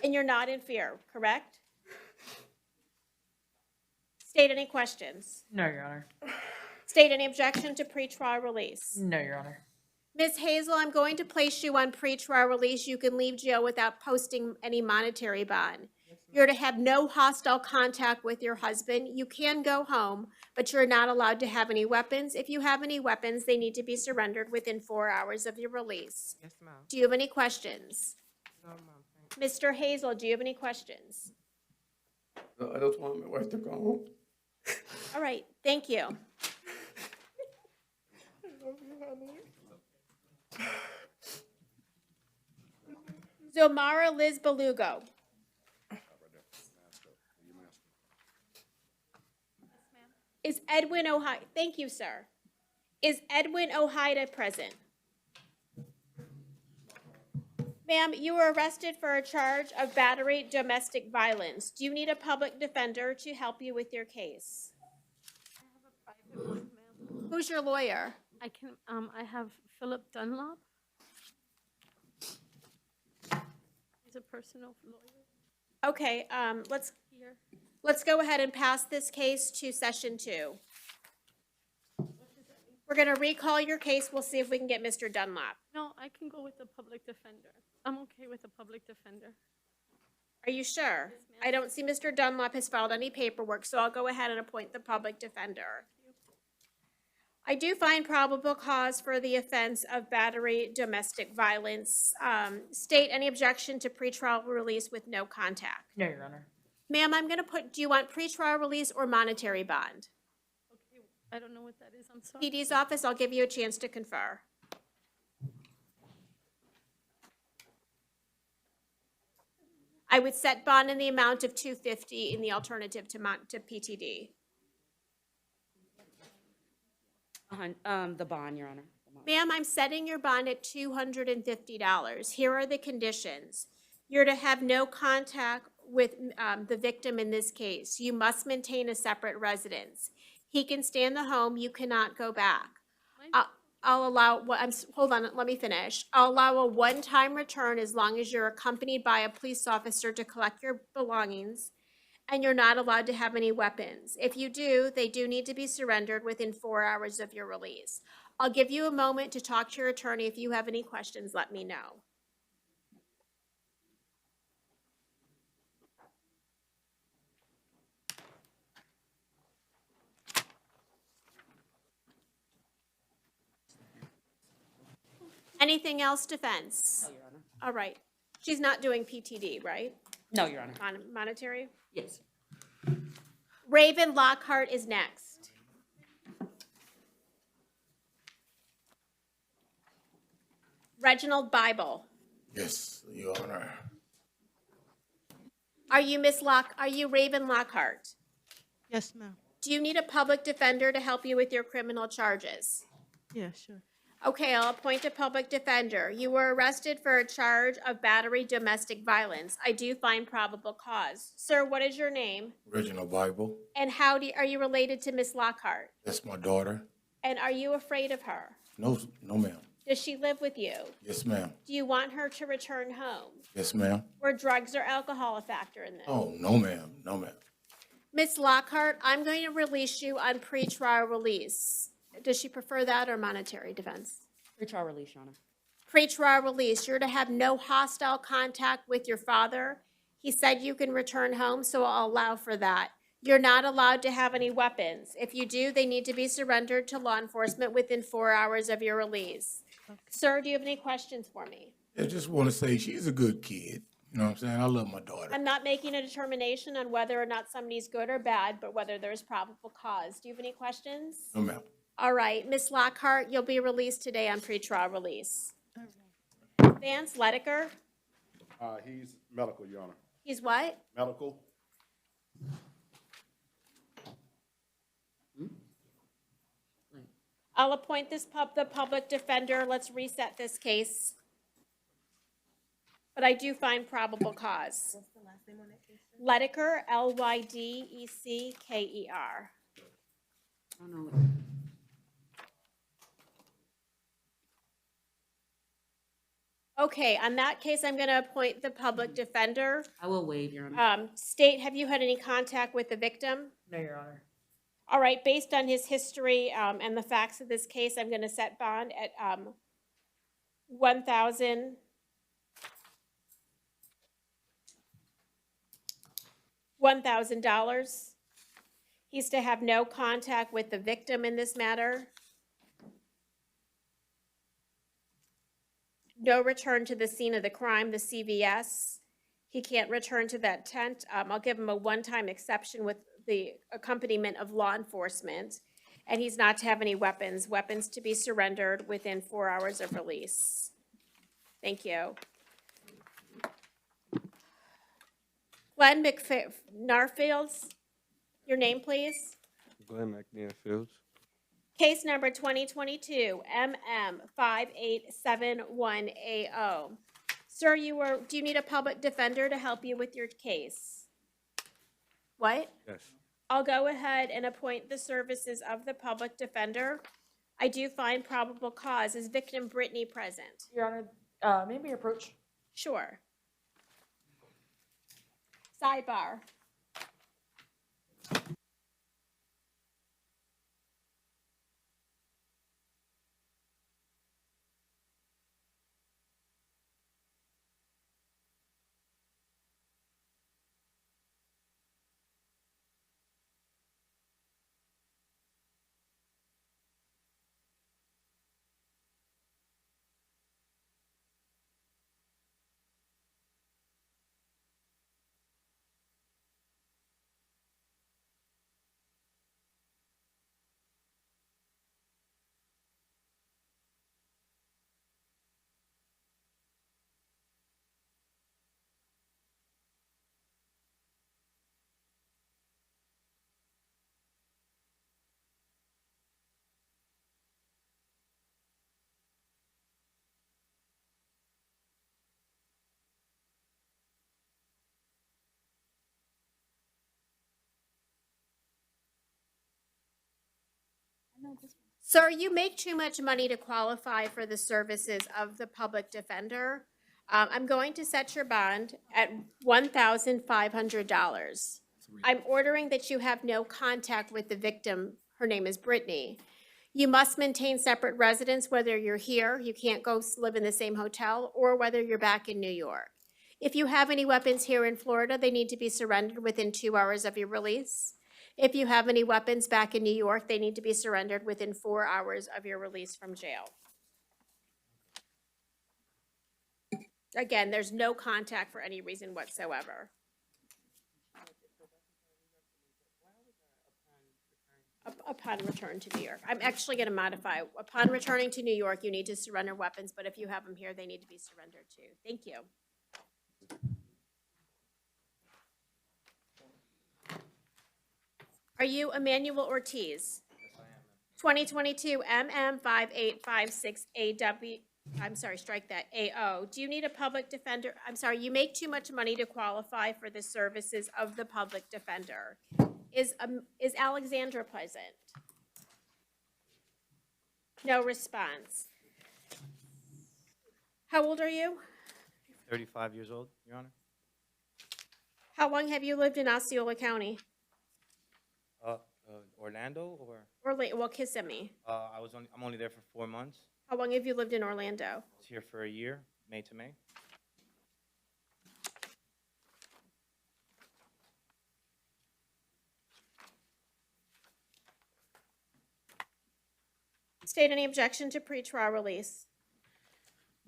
And you're not in fear, correct? State any questions. No, Your Honor. State any objection to pretrial release. No, Your Honor. Ms. Hazel, I'm going to place you on pretrial release. You can leave jail without posting any monetary bond. You're to have no hostile contact with your husband. You can go home, but you're not allowed to have any weapons. If you have any weapons, they need to be surrendered within 4 hours of your release. Yes, ma'am. Do you have any questions? No, ma'am. Mr. Hazel, do you have any questions? No, I just want my wife to go home. All right, thank you. I love you, honey. Zomara Liz Belugo. Is Edwin Ojeda, thank you, sir. Is Edwin Ojeda present? Ma'am, you were arrested for a charge of battery domestic violence. Do you need a public defender to help you with your case? Who's your lawyer? I have Philip Dunlop. a personal lawyer. Okay, let's go ahead and pass this case to session 2. We're gonna recall your case. We'll see if we can get Mr. Dunlap. No, I can go with the public defender. I'm okay with the public defender. Are you sure? I don't see Mr. Dunlap has filed any paperwork, so I'll go ahead and appoint the public defender. I do find probable cause for the offense of battery domestic violence. State any objection to pretrial release with no contact. No, Your Honor. Ma'am, I'm gonna put, do you want pretrial release or monetary bond? Okay, I don't know what that is, I'm sorry. PD's office, I'll give you a chance to confer. I would set bond in the amount of $250 in the alternative to PTD. The bond, Your Honor. Ma'am, I'm setting your bond at $250. Here are the conditions. You're to have no contact with the victim in this case. You must maintain a separate residence. He can stay in the home. You cannot go back. I'll allow, hold on, let me finish. I'll allow a one-time return as long as you're accompanied by a police officer to collect your belongings, and you're not allowed to have any weapons. If you do, they do need to be surrendered within 4 hours of your release. I'll give you a moment to talk to your attorney. If you have any questions, let me know. Anything else, defense? No, Your Honor. All right. She's not doing PTD, right? No, Your Honor. Monetary? Yes. Raven Lockhart is next. Reginald Bible. Yes, Your Honor. Are you Raven Lockhart? Yes, ma'am. Do you need a public defender to help you with your criminal charges? Yeah, sure. Okay, I'll appoint a public defender. You were arrested for a charge of battery domestic violence. I do find probable cause. Sir, what is your name? Original Bible. And are you related to Miss Lockhart? That's my daughter. And are you afraid of her? No, no, ma'am. Does she live with you? Yes, ma'am. Do you want her to return home? Yes, ma'am. Were drugs or alcohol a factor in this? Oh, no, ma'am. No, ma'am. Miss Lockhart, I'm going to release you on pretrial release. Does she prefer that or monetary defense? Pretrial release, Your Honor. Pretrial release, you're to have no hostile contact with your father. He said you can return home, so I'll allow for that. You're not allowed to have any weapons. If you do, they need to be surrendered to law enforcement within 4 hours of your release. Okay. Sir, do you have any questions for me? I just want to say she's a good kid. You know what I'm saying? I love my daughter. I'm not making a determination on whether or not somebody's good or bad, but whether there's probable cause. Do you have any questions? No, ma'am. All right, Miss Lockhart, you'll be released today on pretrial release. Vance Lediker, He's medical, Your Honor. he's what? Medical. I'll appoint the public defender. Let's reset this case. But I do find probable cause. What's the last name on that case? Lediker, Lydecker. I don't know. Okay, on that case, I'm going to appoint the public defender. I will waive, Your Honor. State, have you had any contact with the victim? No, Your Honor. All right, based on his history and the facts of this case, I'm going to set bond at $1,000. He's to have no contact with the victim in this matter. No return to the scene of the crime, the CVS. He can't return to that tent. I'll give him a one-time exception with the accompaniment of law enforcement. And he's not to have any weapons. Weapons to be surrendered within 4 hours of release. Thank you. Glenn Narfields, your name, please? Glenn McNeil-Fields. Case number 2022 MM5871AO. Sir, do you need a public defender to help you with your case? What? Yes. I'll go ahead and appoint the services of the public defender. I do find probable cause. Is victim Brittany present? Your Honor, maybe approach. Sure. Sidebar. Sir, you make too much money to qualify for the services of the public defender. I'm going to set your bond at $1,500. I'm ordering that you have no contact with the victim. Her name is Brittany. You must maintain separate residence, whether you're here, you can't go live in the same hotel, or whether you're back in New York. If you have any weapons here in Florida, they need to be surrendered within 2 hours of your release. If you have any weapons back in New York, they need to be surrendered within 4 hours of your release from jail. Again, there's no contact for any reason whatsoever. Upon return to New York. I'm actually going to modify. Upon returning to New York, you need to surrender weapons, but if you have them here, they need to be surrendered too. Thank you. Are you Emmanuel Ortiz? Yes, I am. 2022 MM5856AW. I'm sorry, strike that. AO. Do you need a public defender? I'm sorry, you make too much money to qualify for the services of the public defender. Is Alexandra present? No response. How old are you? 35 years old, Your Honor. How long have you lived in Osceola County? Orlando or? Well, Kissimmee. I'm only there for 4 months. How long have you lived in Orlando? I was here for a year, May to May. State any objection to pretrial release?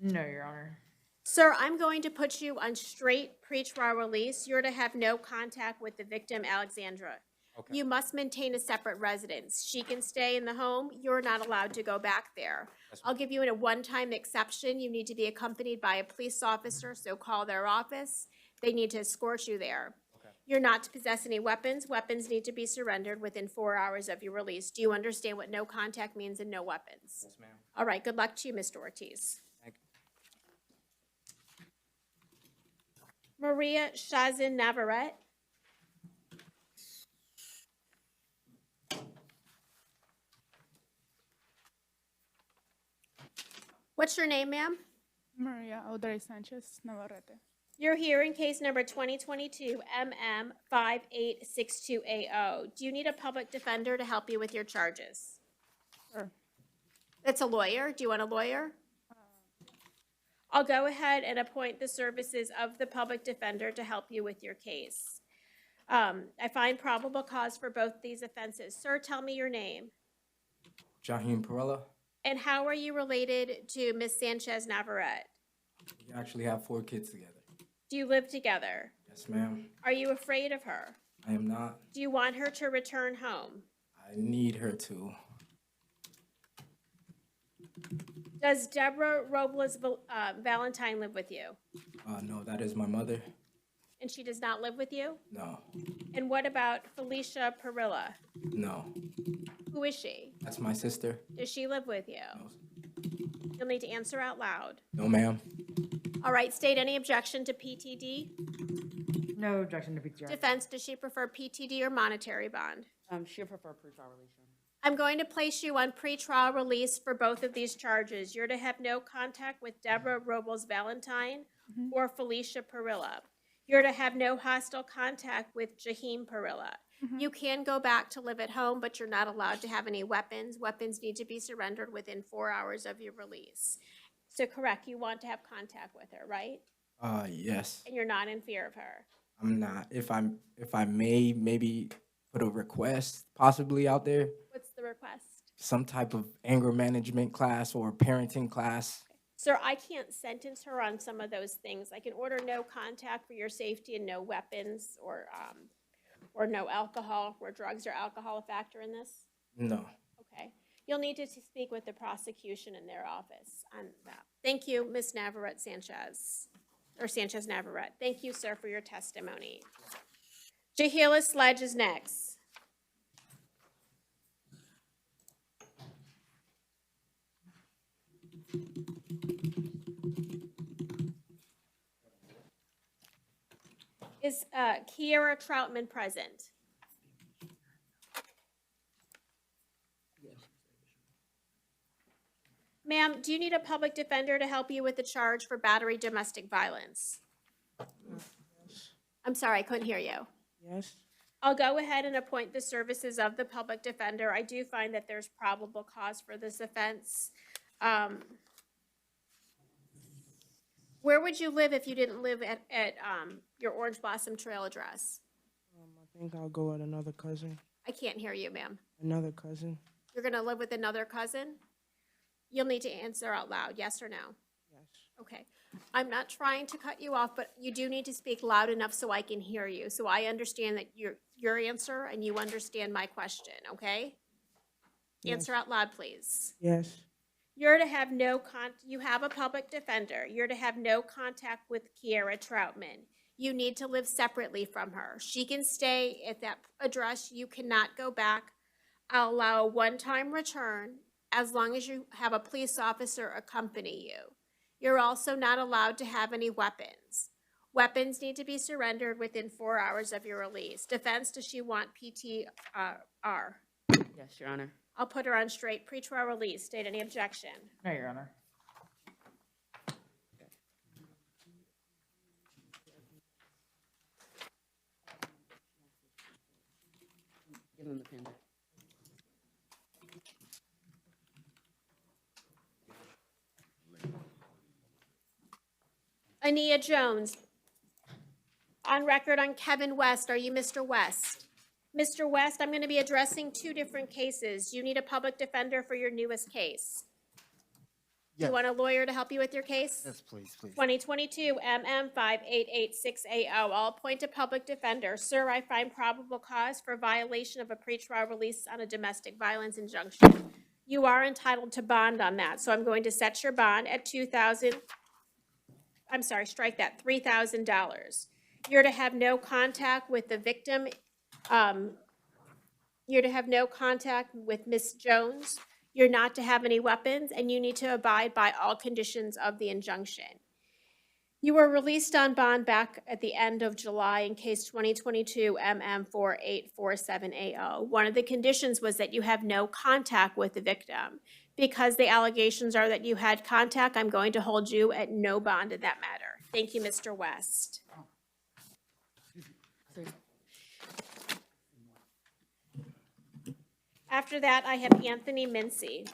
No, Your Honor. Sir, I'm going to put you on straight pretrial release. You're to have no contact with the victim, Alexandra. Okay. You must maintain a separate residence. She can stay in the home. You're not allowed to go back there. I'll give you a one-time exception. You need to be accompanied by a police officer, so call their office. They need to escort you there. Okay. You're not to possess any weapons. Weapons need to be surrendered within 4 hours of your release. Do you understand what no contact means and no weapons? Yes, ma'am. All right, good luck to you, Mr. Ortiz. Thank you. Maria Shazin Navarrete. What's your name, ma'am? Maria Audrey Sanchez Navarrete. You're here in case number 2022 MM5862AO. Do you need a public defender to help you with your charges? Sure. That's a lawyer. Do you want a lawyer? I'll go ahead and appoint the services of the public defender to help you with your case. I find probable cause for both these offenses. Sir, tell me your name. Jaheem Perella. And how are you related to Ms. Sanchez Navarrete? We actually have 4 kids together. Do you live together? Yes, ma'am. Are you afraid of her? I am not. Do you want her to return home? I need her to. Does Deborah Robles Valentine live with you? No, that is my mother. And she does not live with you? No. And what about Felicia Perilla? No. Who is she? That's my sister. Does she live with you? No. You'll need to answer out loud. No, ma'am. All right, state any objection to PTD? No objection to PTR. Defense, does she prefer PTD or monetary bond? She'll prefer pretrial release. I'm going to place you on pretrial release for both of these charges. You're to have no contact with Deborah Robles Valentine or Felicia Perilla. You're to have no hostile contact with Jaheem Parilla. You can go back to live at home, but you're not allowed to have any weapons. Weapons need to be surrendered within 4 hours of your release. So correct, you want to have contact with her, right? Yes. And you're not in fear of her. I'm not. If I may maybe put a request possibly out there, What's the request? some type of anger management class or parenting class. Sir, I can't sentence her on some of those things. I can order no contact for your safety and no weapons or no alcohol, where drugs or alcohol a factor in this? No. Okay. You'll need to speak with the prosecution in their office on that. Thank you, Ms. Navarrete Sanchez, or Sanchez Navarrete. Thank you, sir, for your testimony. Jahila Sledge is next. Is Kiera Troutman present? Ma'am, do you need a public defender to help you with the charge for battery domestic violence? I'm sorry, I couldn't hear you. Yes. I'll go ahead and appoint the services of the public defender. I do find that there's probable cause for this offense. Where would you live if you didn't live at your Orange Blossom Trail address? I think I'll go with another cousin. I can't hear you, ma'am. Another cousin. You're gonna live with another cousin? You'll need to answer out loud, yes or no? Yes. Okay. I'm not trying to cut you off, but you do need to speak loud enough so I can hear you. So I understand that your answer and you understand my question, okay? Yes. Answer out loud, please. Yes. You're to have you have a public defender. You're to have no contact with Kiera Troutman. You need to live separately from her. She can stay at that address. You cannot go back. I'll allow a one-time return as long as you have a police officer accompany you. You're also not allowed to have any weapons. Weapons need to be surrendered within 4 hours of your release. Defense, does she want PTR? Yes, Your Honor. I'll put her on straight pretrial release. State any objection. No, Your Honor. Give him the pen. Ania Jones. On record on Kevin West. Are you Mr. West? Mr. West, I'm going to be addressing two different cases. You need a public defender for your newest case. Do you want a lawyer to help you with your case? Yes, please. 2022 MM 588680. I'll appoint a public defender. Sir, I find probable cause for violation of a pretrial release on a domestic violence injunction. You are entitled to bond on that, so I'm going to set your bond at $3,000. You're to have no contact with the victim. You're to have no contact with Miss Jones. You're not to have any weapons, and you need to abide by all conditions of the injunction. You were released on bond back at the end of July in case 2022 MM 4847AO. One of the conditions was that you have no contact with the victim. Because the allegations are that you had contact, I'm going to hold you at no bond in that matter. Thank you, Mr. West. After that, I have Anthony Mincy.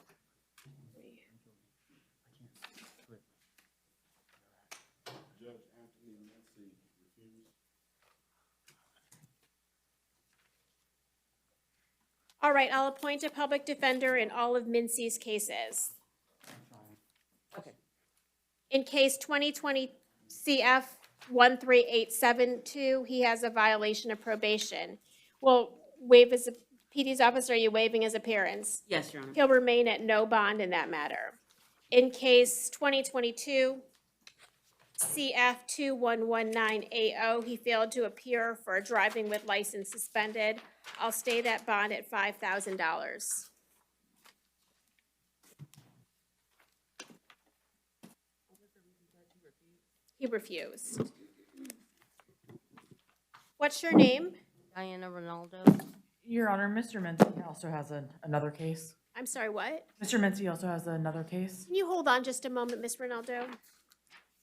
All right, I'll appoint a public defender in all of Mincy's cases. In case 2020 CF 13872, he has a violation of probation. Well, PD's officer, are you waiving his appearance? Yes, Your Honor. He'll remain at no bond in that matter. In case 2022 CF 2119AO, he failed to appear for driving with license suspended. I'll stay that bond at $5,000. He refused. What's your name? Diana Ronaldo. Your Honor, Mr. Mincy also has another case. I'm sorry, what? Mr. Mincy also has another case. Can you hold on just a moment, Ms. Ronaldo?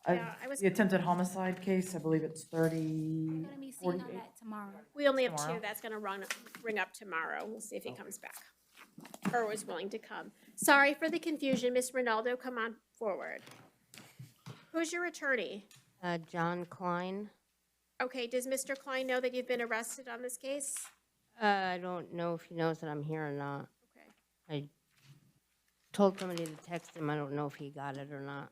Yeah, I was, The attempted homicide case, I believe it's 30, Gonna be seeing on 48. that tomorrow. we only have Tomorrow? two. That's gonna ring up tomorrow. We'll see if he comes back. Or was willing to come. Sorry for the confusion. Miss Ronaldo, come on forward. Who's your attorney? John Klein. Okay, does Mr. Klein know that you've been arrested on this case? I don't know if he knows that I'm here or not. Okay. I told somebody to text him. I don't know if he got it or not.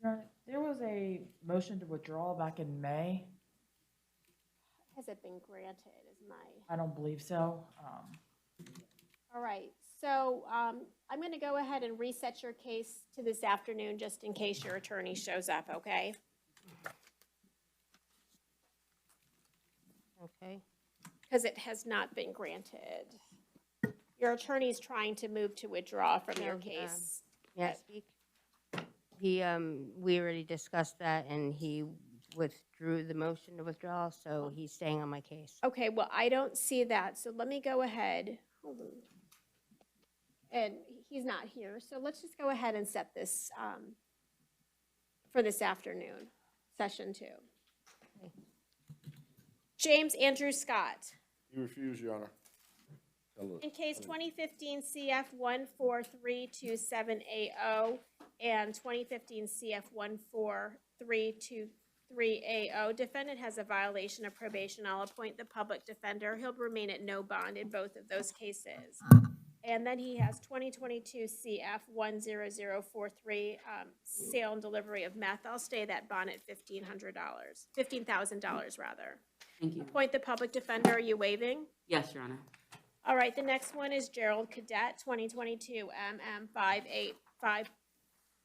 Your Honor, there was a motion to withdraw back in May. Has it been granted is my, I don't believe so. all right. So I'm gonna go ahead and reset your case to this afternoon, just in case your attorney shows up, okay? Okay. Because it has not been granted. Your attorney's trying to move to withdraw from your No, case. May I speak? He, we already discussed that and he withdrew the motion to withdraw, so he's staying on my case. Okay, well, I don't see that, so let me go ahead. Hold on. And he's not here, so let's just go ahead and set this for this afternoon, session 2. James Andrew Scott. You refuse, Your Honor. In case 2015 CF 143270 and 2015 CF 14323AO, defendant has a violation of probation. I'll appoint the public defender. He'll remain at no bond in both of those cases. And then he has 2022 CF 10043, sale and delivery of meth. I'll stay that bond at $15,000 rather. Thank you. Appoint the public defender. Are you waiving? Yes, Your Honor. All right, the next one is Gerald Cadet, 2022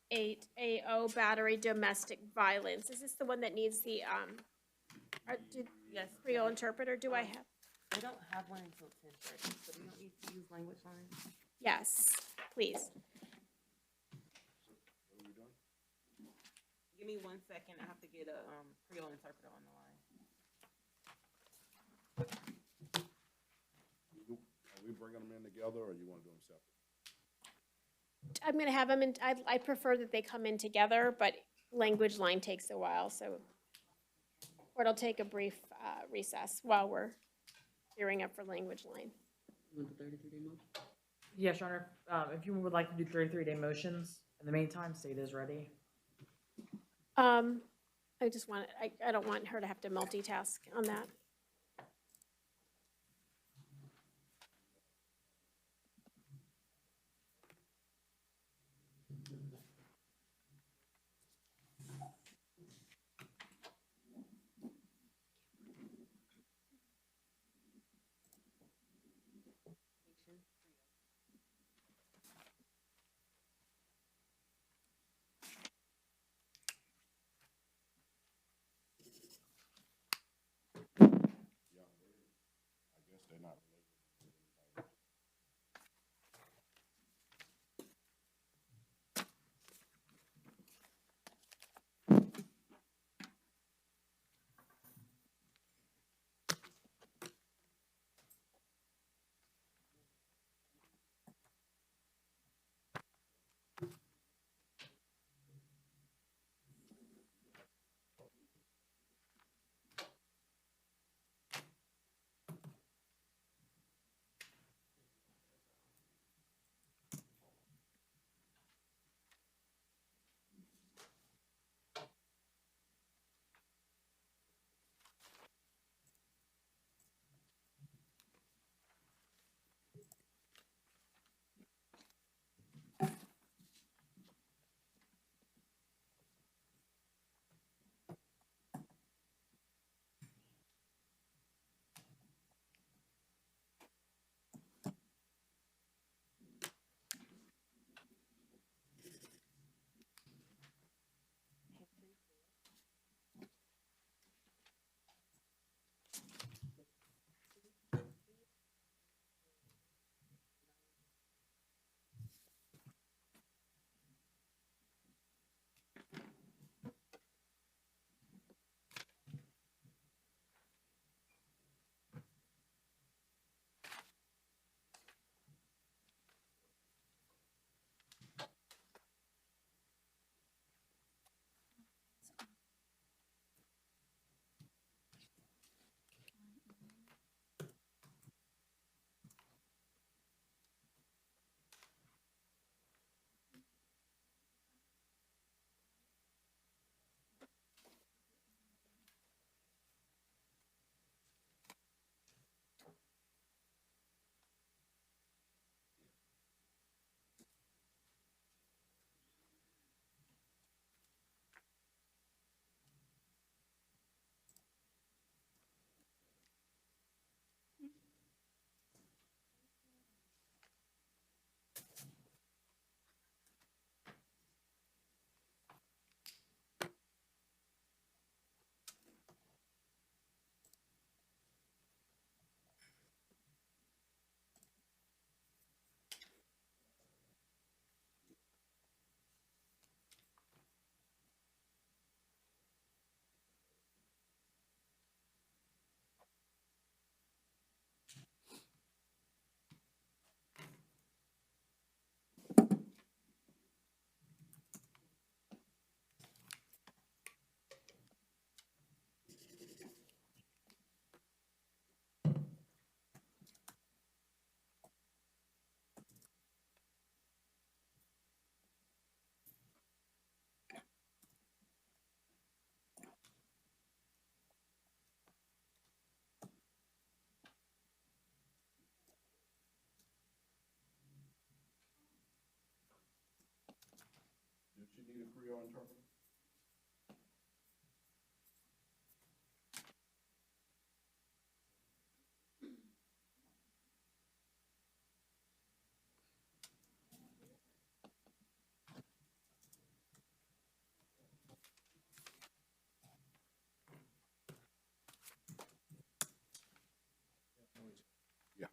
MM5858AO, battery domestic violence. Is this the one that needs the, Yes. Creole interpreter? Do I have? I don't have one until 10:30, so we don't need to use language line. Yes, please. Give me 1 second. I have to get a Creole interpreter on the line. Are we bringing them in together, or you want to do them separate? I'm gonna have them in, I prefer that they come in together, but language line takes a while, so. Or it'll take a brief recess while we're gearing up for language line. You want the 33-day motion? Yes, Your Honor, if you would like to do 33-day motions, in the meantime, state is ready. I just want, I don't want her to have to multitask on that. the Creole interpreter? Yeah.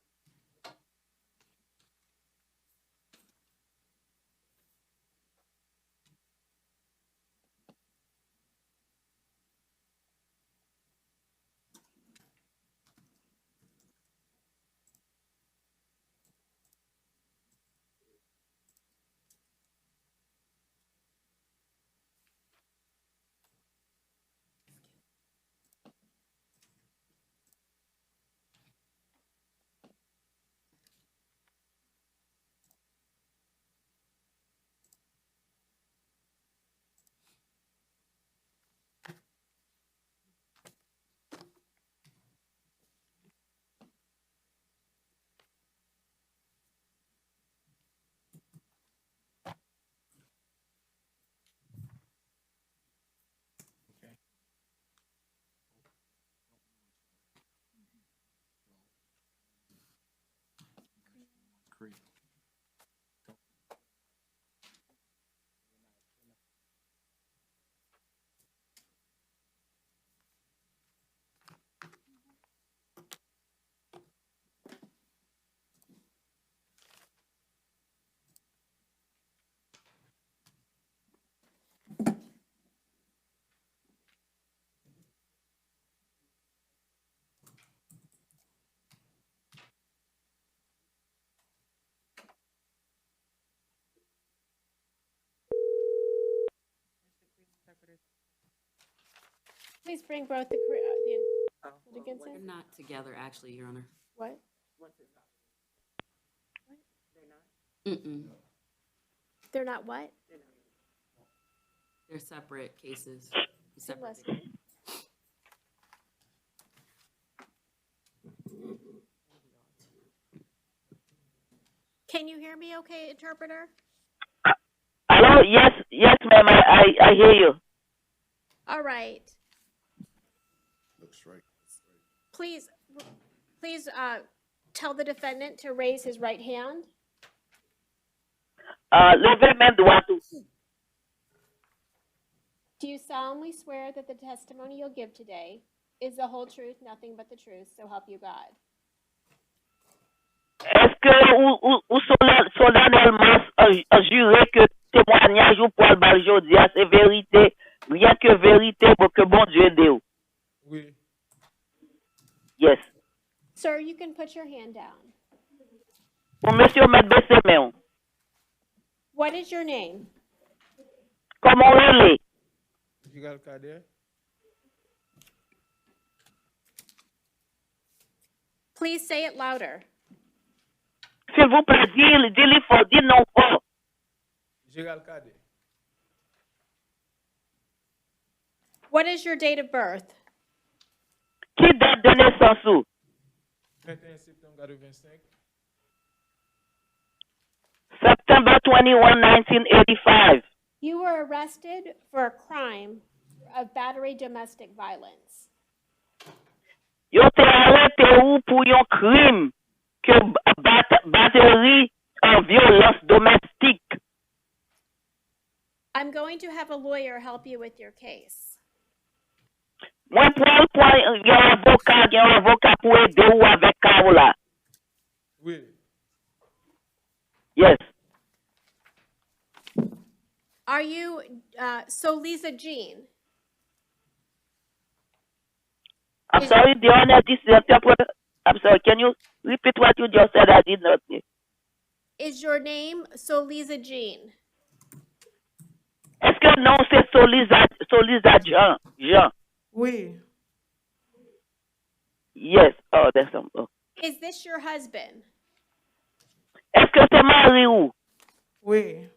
Please bring both the litigants They're in. not together, actually, Your Honor. What? Mm-mm. They're not what? They're separate cases. Separate. Leslie. Can you hear me okay, interpreter? Hello? Yes, yes, ma'am. I hear you. All right. Looks right. Please, tell the defendant to raise his right hand. Levez main droite. Do you solemnly swear that the testimony you'll give today is the whole truth, nothing but the truth, so help you God? Est-ce que ou solennellement juré que témoignage ou pour le jodi c'est vérité, rien que vérité pour que bon Dieu aide ou? Oui. Yes. Sir, you can put your hand down. Pour monsieur mettre baisser main. What is your name? Comment on est? You got a card there? Please say it louder. S'il vous plaît, dis-le fort, dis non fort. Gérald Cadet. What is your date of birth? Qui date de naissance ou? 21 septembre 85. September 21, 1985. You were arrested for a crime of battery domestic violence. Yo te arrêté ou pour un crime que batterie en violence domestique. I'm going to have a lawyer help you with your case. Moi, pour un avocat pour aider ou avec Carola. Oui. Yes. Are you Lisa Jean? I'm sorry, the honor this interpreter. I'm sorry, can you repeat what you just said? I did not hear. Is your name Lisa Jean? Est-ce que non, c'est Solisa Jean? Jean. Oui. Yes. Oh, that's some. Oh. Is this your husband? Est-ce que c'est mari ou? Oui.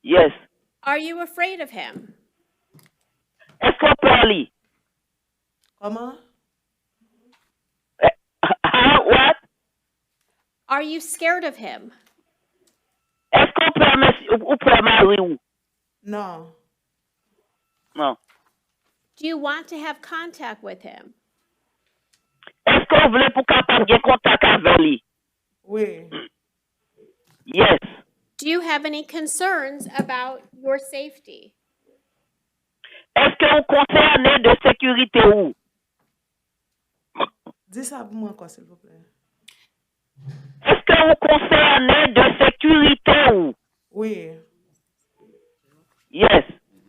Yes. Are you afraid of him? Est-ce qu'on parle? Comment? What? Are you scared of him? Est-ce qu'on peut mari ou? Non. Non. Do you want to have contact with him? Est-ce que vous voulez pour capable de contact avec lui? Oui. Yes. Do you have any concerns about your safety? Est-ce que vous concernez de sécurité ou? Dis ça pour moi encore, s'il vous plaît. Est-ce que vous concernez de sécurité ou? Oui. Yes.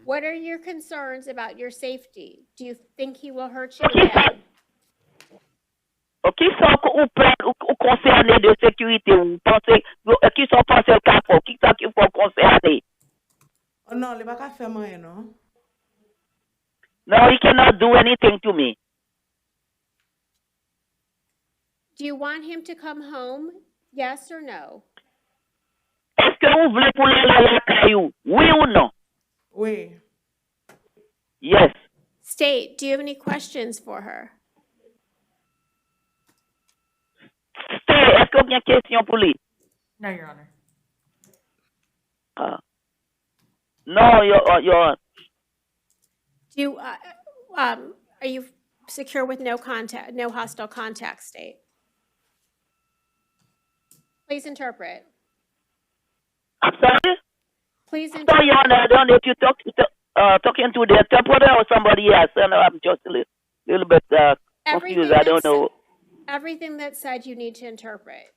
What are your concerns about your safety? Do you think he will hurt you again? Qui sont ou concernés de sécurité ou pensez qui sont pensés le cas qui sont qui faut concerner? Oh non, il va pas faire rien, non? No, he cannot do anything to me. Do you want him to come home? Yes or no? Est-ce que vous voulez pour aller la caillou? Oui ou non? Oui. Yes. State, do you have any questions for her? Est-ce que vous avez une question pour lui? No, Your Honor. No, your Do you, are you secure with no contact, no hostile contact state? Please interpret. I'm sorry? Please Sorry, interpret. Your Honor, I don't know if you talking to the interpreter or somebody else. I know I'm just a little bit confused. I don't know. Everything that said you need to interpret.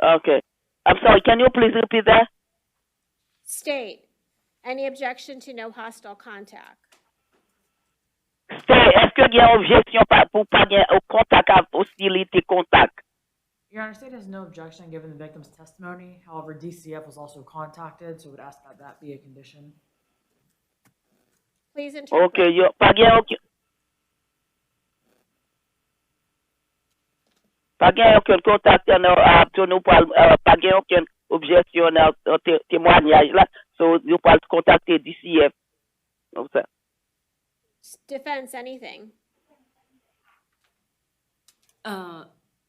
Okay. I'm sorry, can you please repeat that? State, any objection to no hostile contact? Est-ce que il y a une objection pour pas au contact à hostilité contact? Your Honor, state has no objection given the victim's testimony. However, DCF was also contacted, so would ask that that be a condition. Please interpret. Okay, yo pas gain aucun contact pour nous pas gain aucune objection au témoignage là, so you pas contacter DCF. Comme ça. Defense, anything?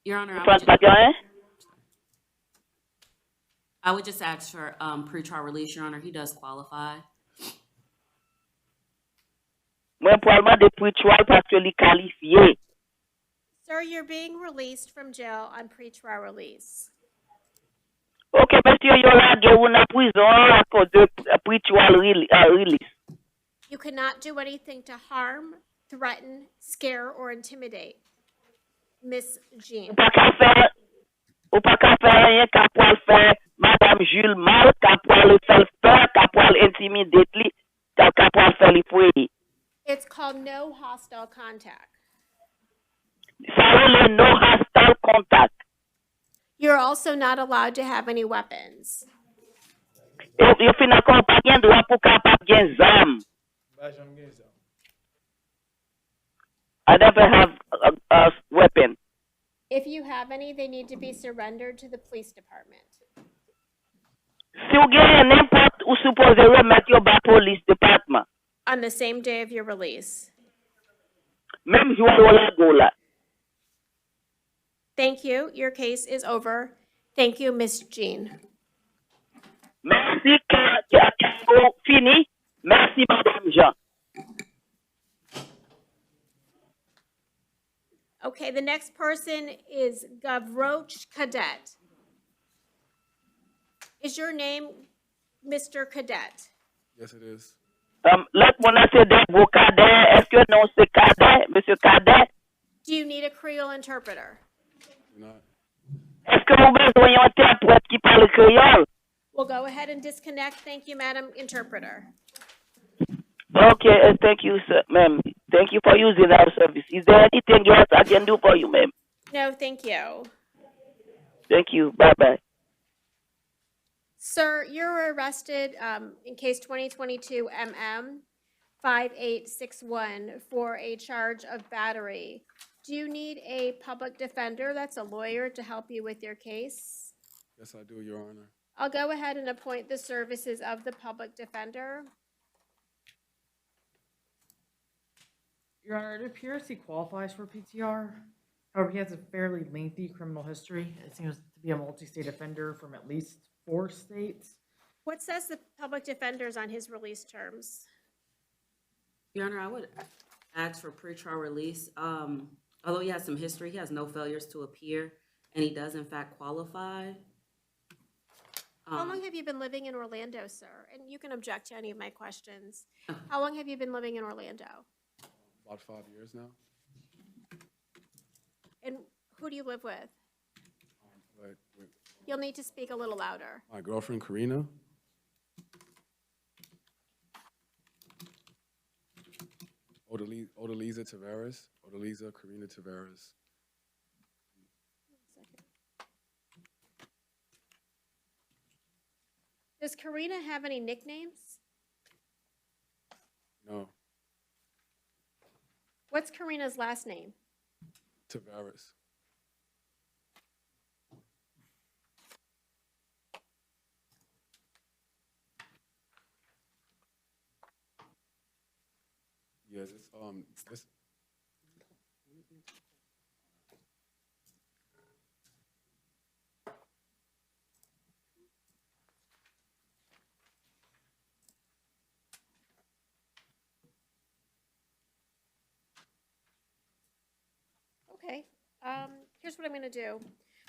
Your Honor, Pas gain? I would just ask for pretrial release, Your Honor. He does qualify. Moi probablement de pretrial parce que li qualifié. Sir, you're being released from jail on pretrial release. Okay, monsieur yo la ge ou na prison à cause de pretrial release. You cannot do anything to harm, threaten, scare, or intimidate Miss Jean. Ou pas qu'à faire rien qu'à pouvoir faire Madame Jules mal, qu'à pouvoir le faire peur, qu'à pouvoir intimider li, qu'à pouvoir faire li fouiller. It's called no hostile contact. Ça le no hostile contact. You're also not allowed to have any weapons. Yo fin encore pas gen droit pour capable gen zam. I never have a weapon. If you have any, they need to be surrendered to the police department. Si ou gen n'importe ou supposé remettre yo ba police department. On the same day of your release. Même jour yo la go la. Thank you. Your case is over. Thank you, Miss Jean. Merci fini. Merci Madame Jean. Okay, the next person is Gavroche Cadet. Is your name Mr. Cadet? Yes, it is. L'autre mon a c'est de Cadet. Est-ce que non c'est Cadet, Monsieur Cadet? Do you need a Creole interpreter? Est-ce que vous besoin d'un interprète qui parle créole? We'll go ahead and disconnect. Thank you, Madam Interpreter. Okay, thank you, sir, ma'am. Thank you for using our service. Is there anything else I can do for you, ma'am? No, thank you. Thank you. Bye-bye. Sir, you're arrested in case 2022 MM 5861 for a charge of battery. Do you need a public defender that's a lawyer to help you with your case? Yes, I do, Your Honor. I'll go ahead and appoint the services of the public defender. Your Honor, it appears he qualifies for PTR. However, he has a fairly lengthy criminal history. It seems to be a multi-state offender from at least 4 states. What says the public defender's on his release terms? Your Honor, I would ask for pretrial release. Although he has some history, he has no failures to appear, and he does in fact qualify. How long have you been living in Orlando, sir? And you can object to any of my questions. How long have you been living in Orlando? About 5 years now. And who do you live with? With You'll need to speak a little louder. my girlfriend, Karina. Odalisa Tavares. Odalisa Karina Tavares. Does Karina have any nicknames? No, What's Karina's last name? Tavares. Yes, it's Okay, here's what I'm gonna do.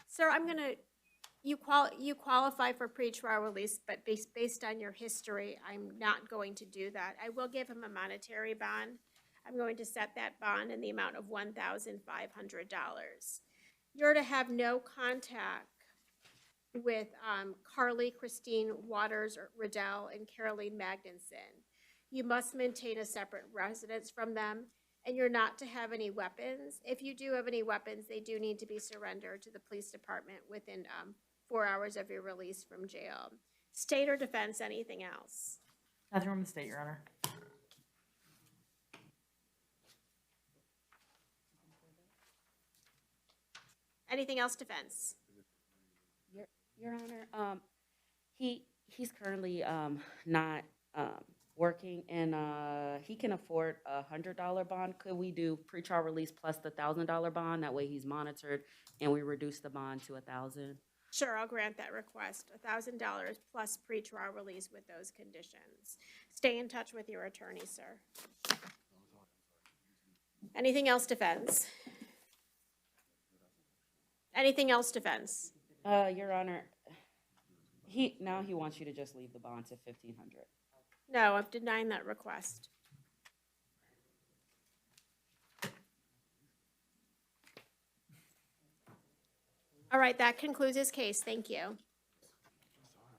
Sir, you qualify for pretrial release, but based on your history, I'm not going to do that. I will give him a monetary bond. I'm going to set that bond in the amount of $1,500. You're to have no contact with Carly Christine Waters Riddell and Caroline Magnuson. You must maintain a separate residence from them, and you're not to have any weapons. If you do have any weapons, they do need to be surrendered to the police department within 4 hours of your release from jail. State or defense, anything else? Nothing from the state, Your Honor. Anything else, defense? Your Honor, he's currently not working, and he can afford a $100 bond. Could we do pretrial release plus the $1,000 bond? That way he's monitored, and we reduce the bond to $1,000. Sure, I'll grant that request. $1,000 plus pretrial release with those conditions. Stay in touch with your attorney, sir. Anything else, defense? Anything else, defense? Your Honor, now he wants you to just leave the bond to $1,500. No, I'm denying that request. All right, that concludes his case. Thank you.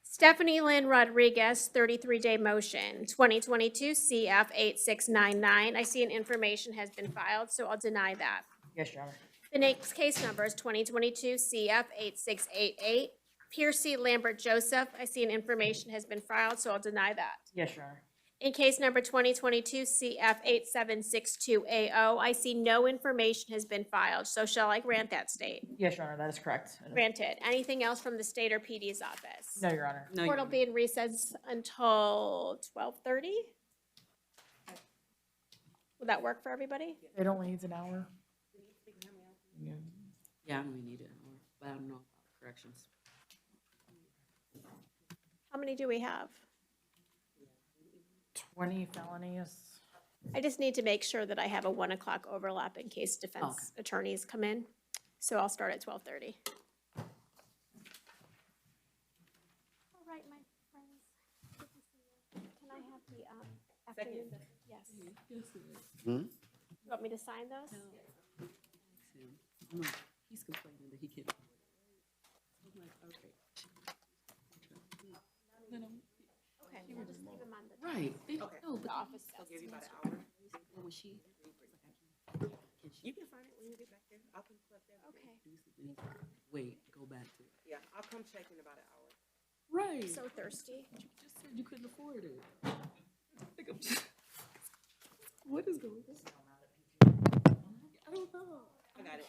Stephanie Lynn Rodriguez, 33-day motion, 2022 CF 8699. I see an information has been filed, so I'll deny that. Yes, Your Honor. The next case number is 2022 CF 8688. Piercy Lambert Joseph, I see an information has been filed, so I'll deny that. Yes, Your Honor. In case number 2022 CF 8762AO, I see no information has been filed, so shall I grant that state? Yes, Your Honor, that is correct. Granted. Anything else from the state or PD's office? No, Your Honor. No, Court will be in recess until 12:30. Will that work for everybody? It only needs an hour. Yeah, we need it, but I don't know about corrections. How many do we have? 20 felonies. I just need to make sure that I have a 1 o'clock overlap in case defense attorneys come in. So I'll start at 12:30. All right, my friends. Good to see you. Can I have the afternoon? Yes. You want me to sign those? He's complaining that he can't. I'm like, okay. Okay, we'll just leave them on the. Right. Okay. No, but The office I'll desk. give you about an hour. what was she? You can find it when you get back there. I'll come collect that. Okay. Wait, go back to it. Yeah, I'll come check in about an hour. Right. So thirsty. You just said you couldn't afford it. Like, I'm just, what is going on? I don't know. I got it.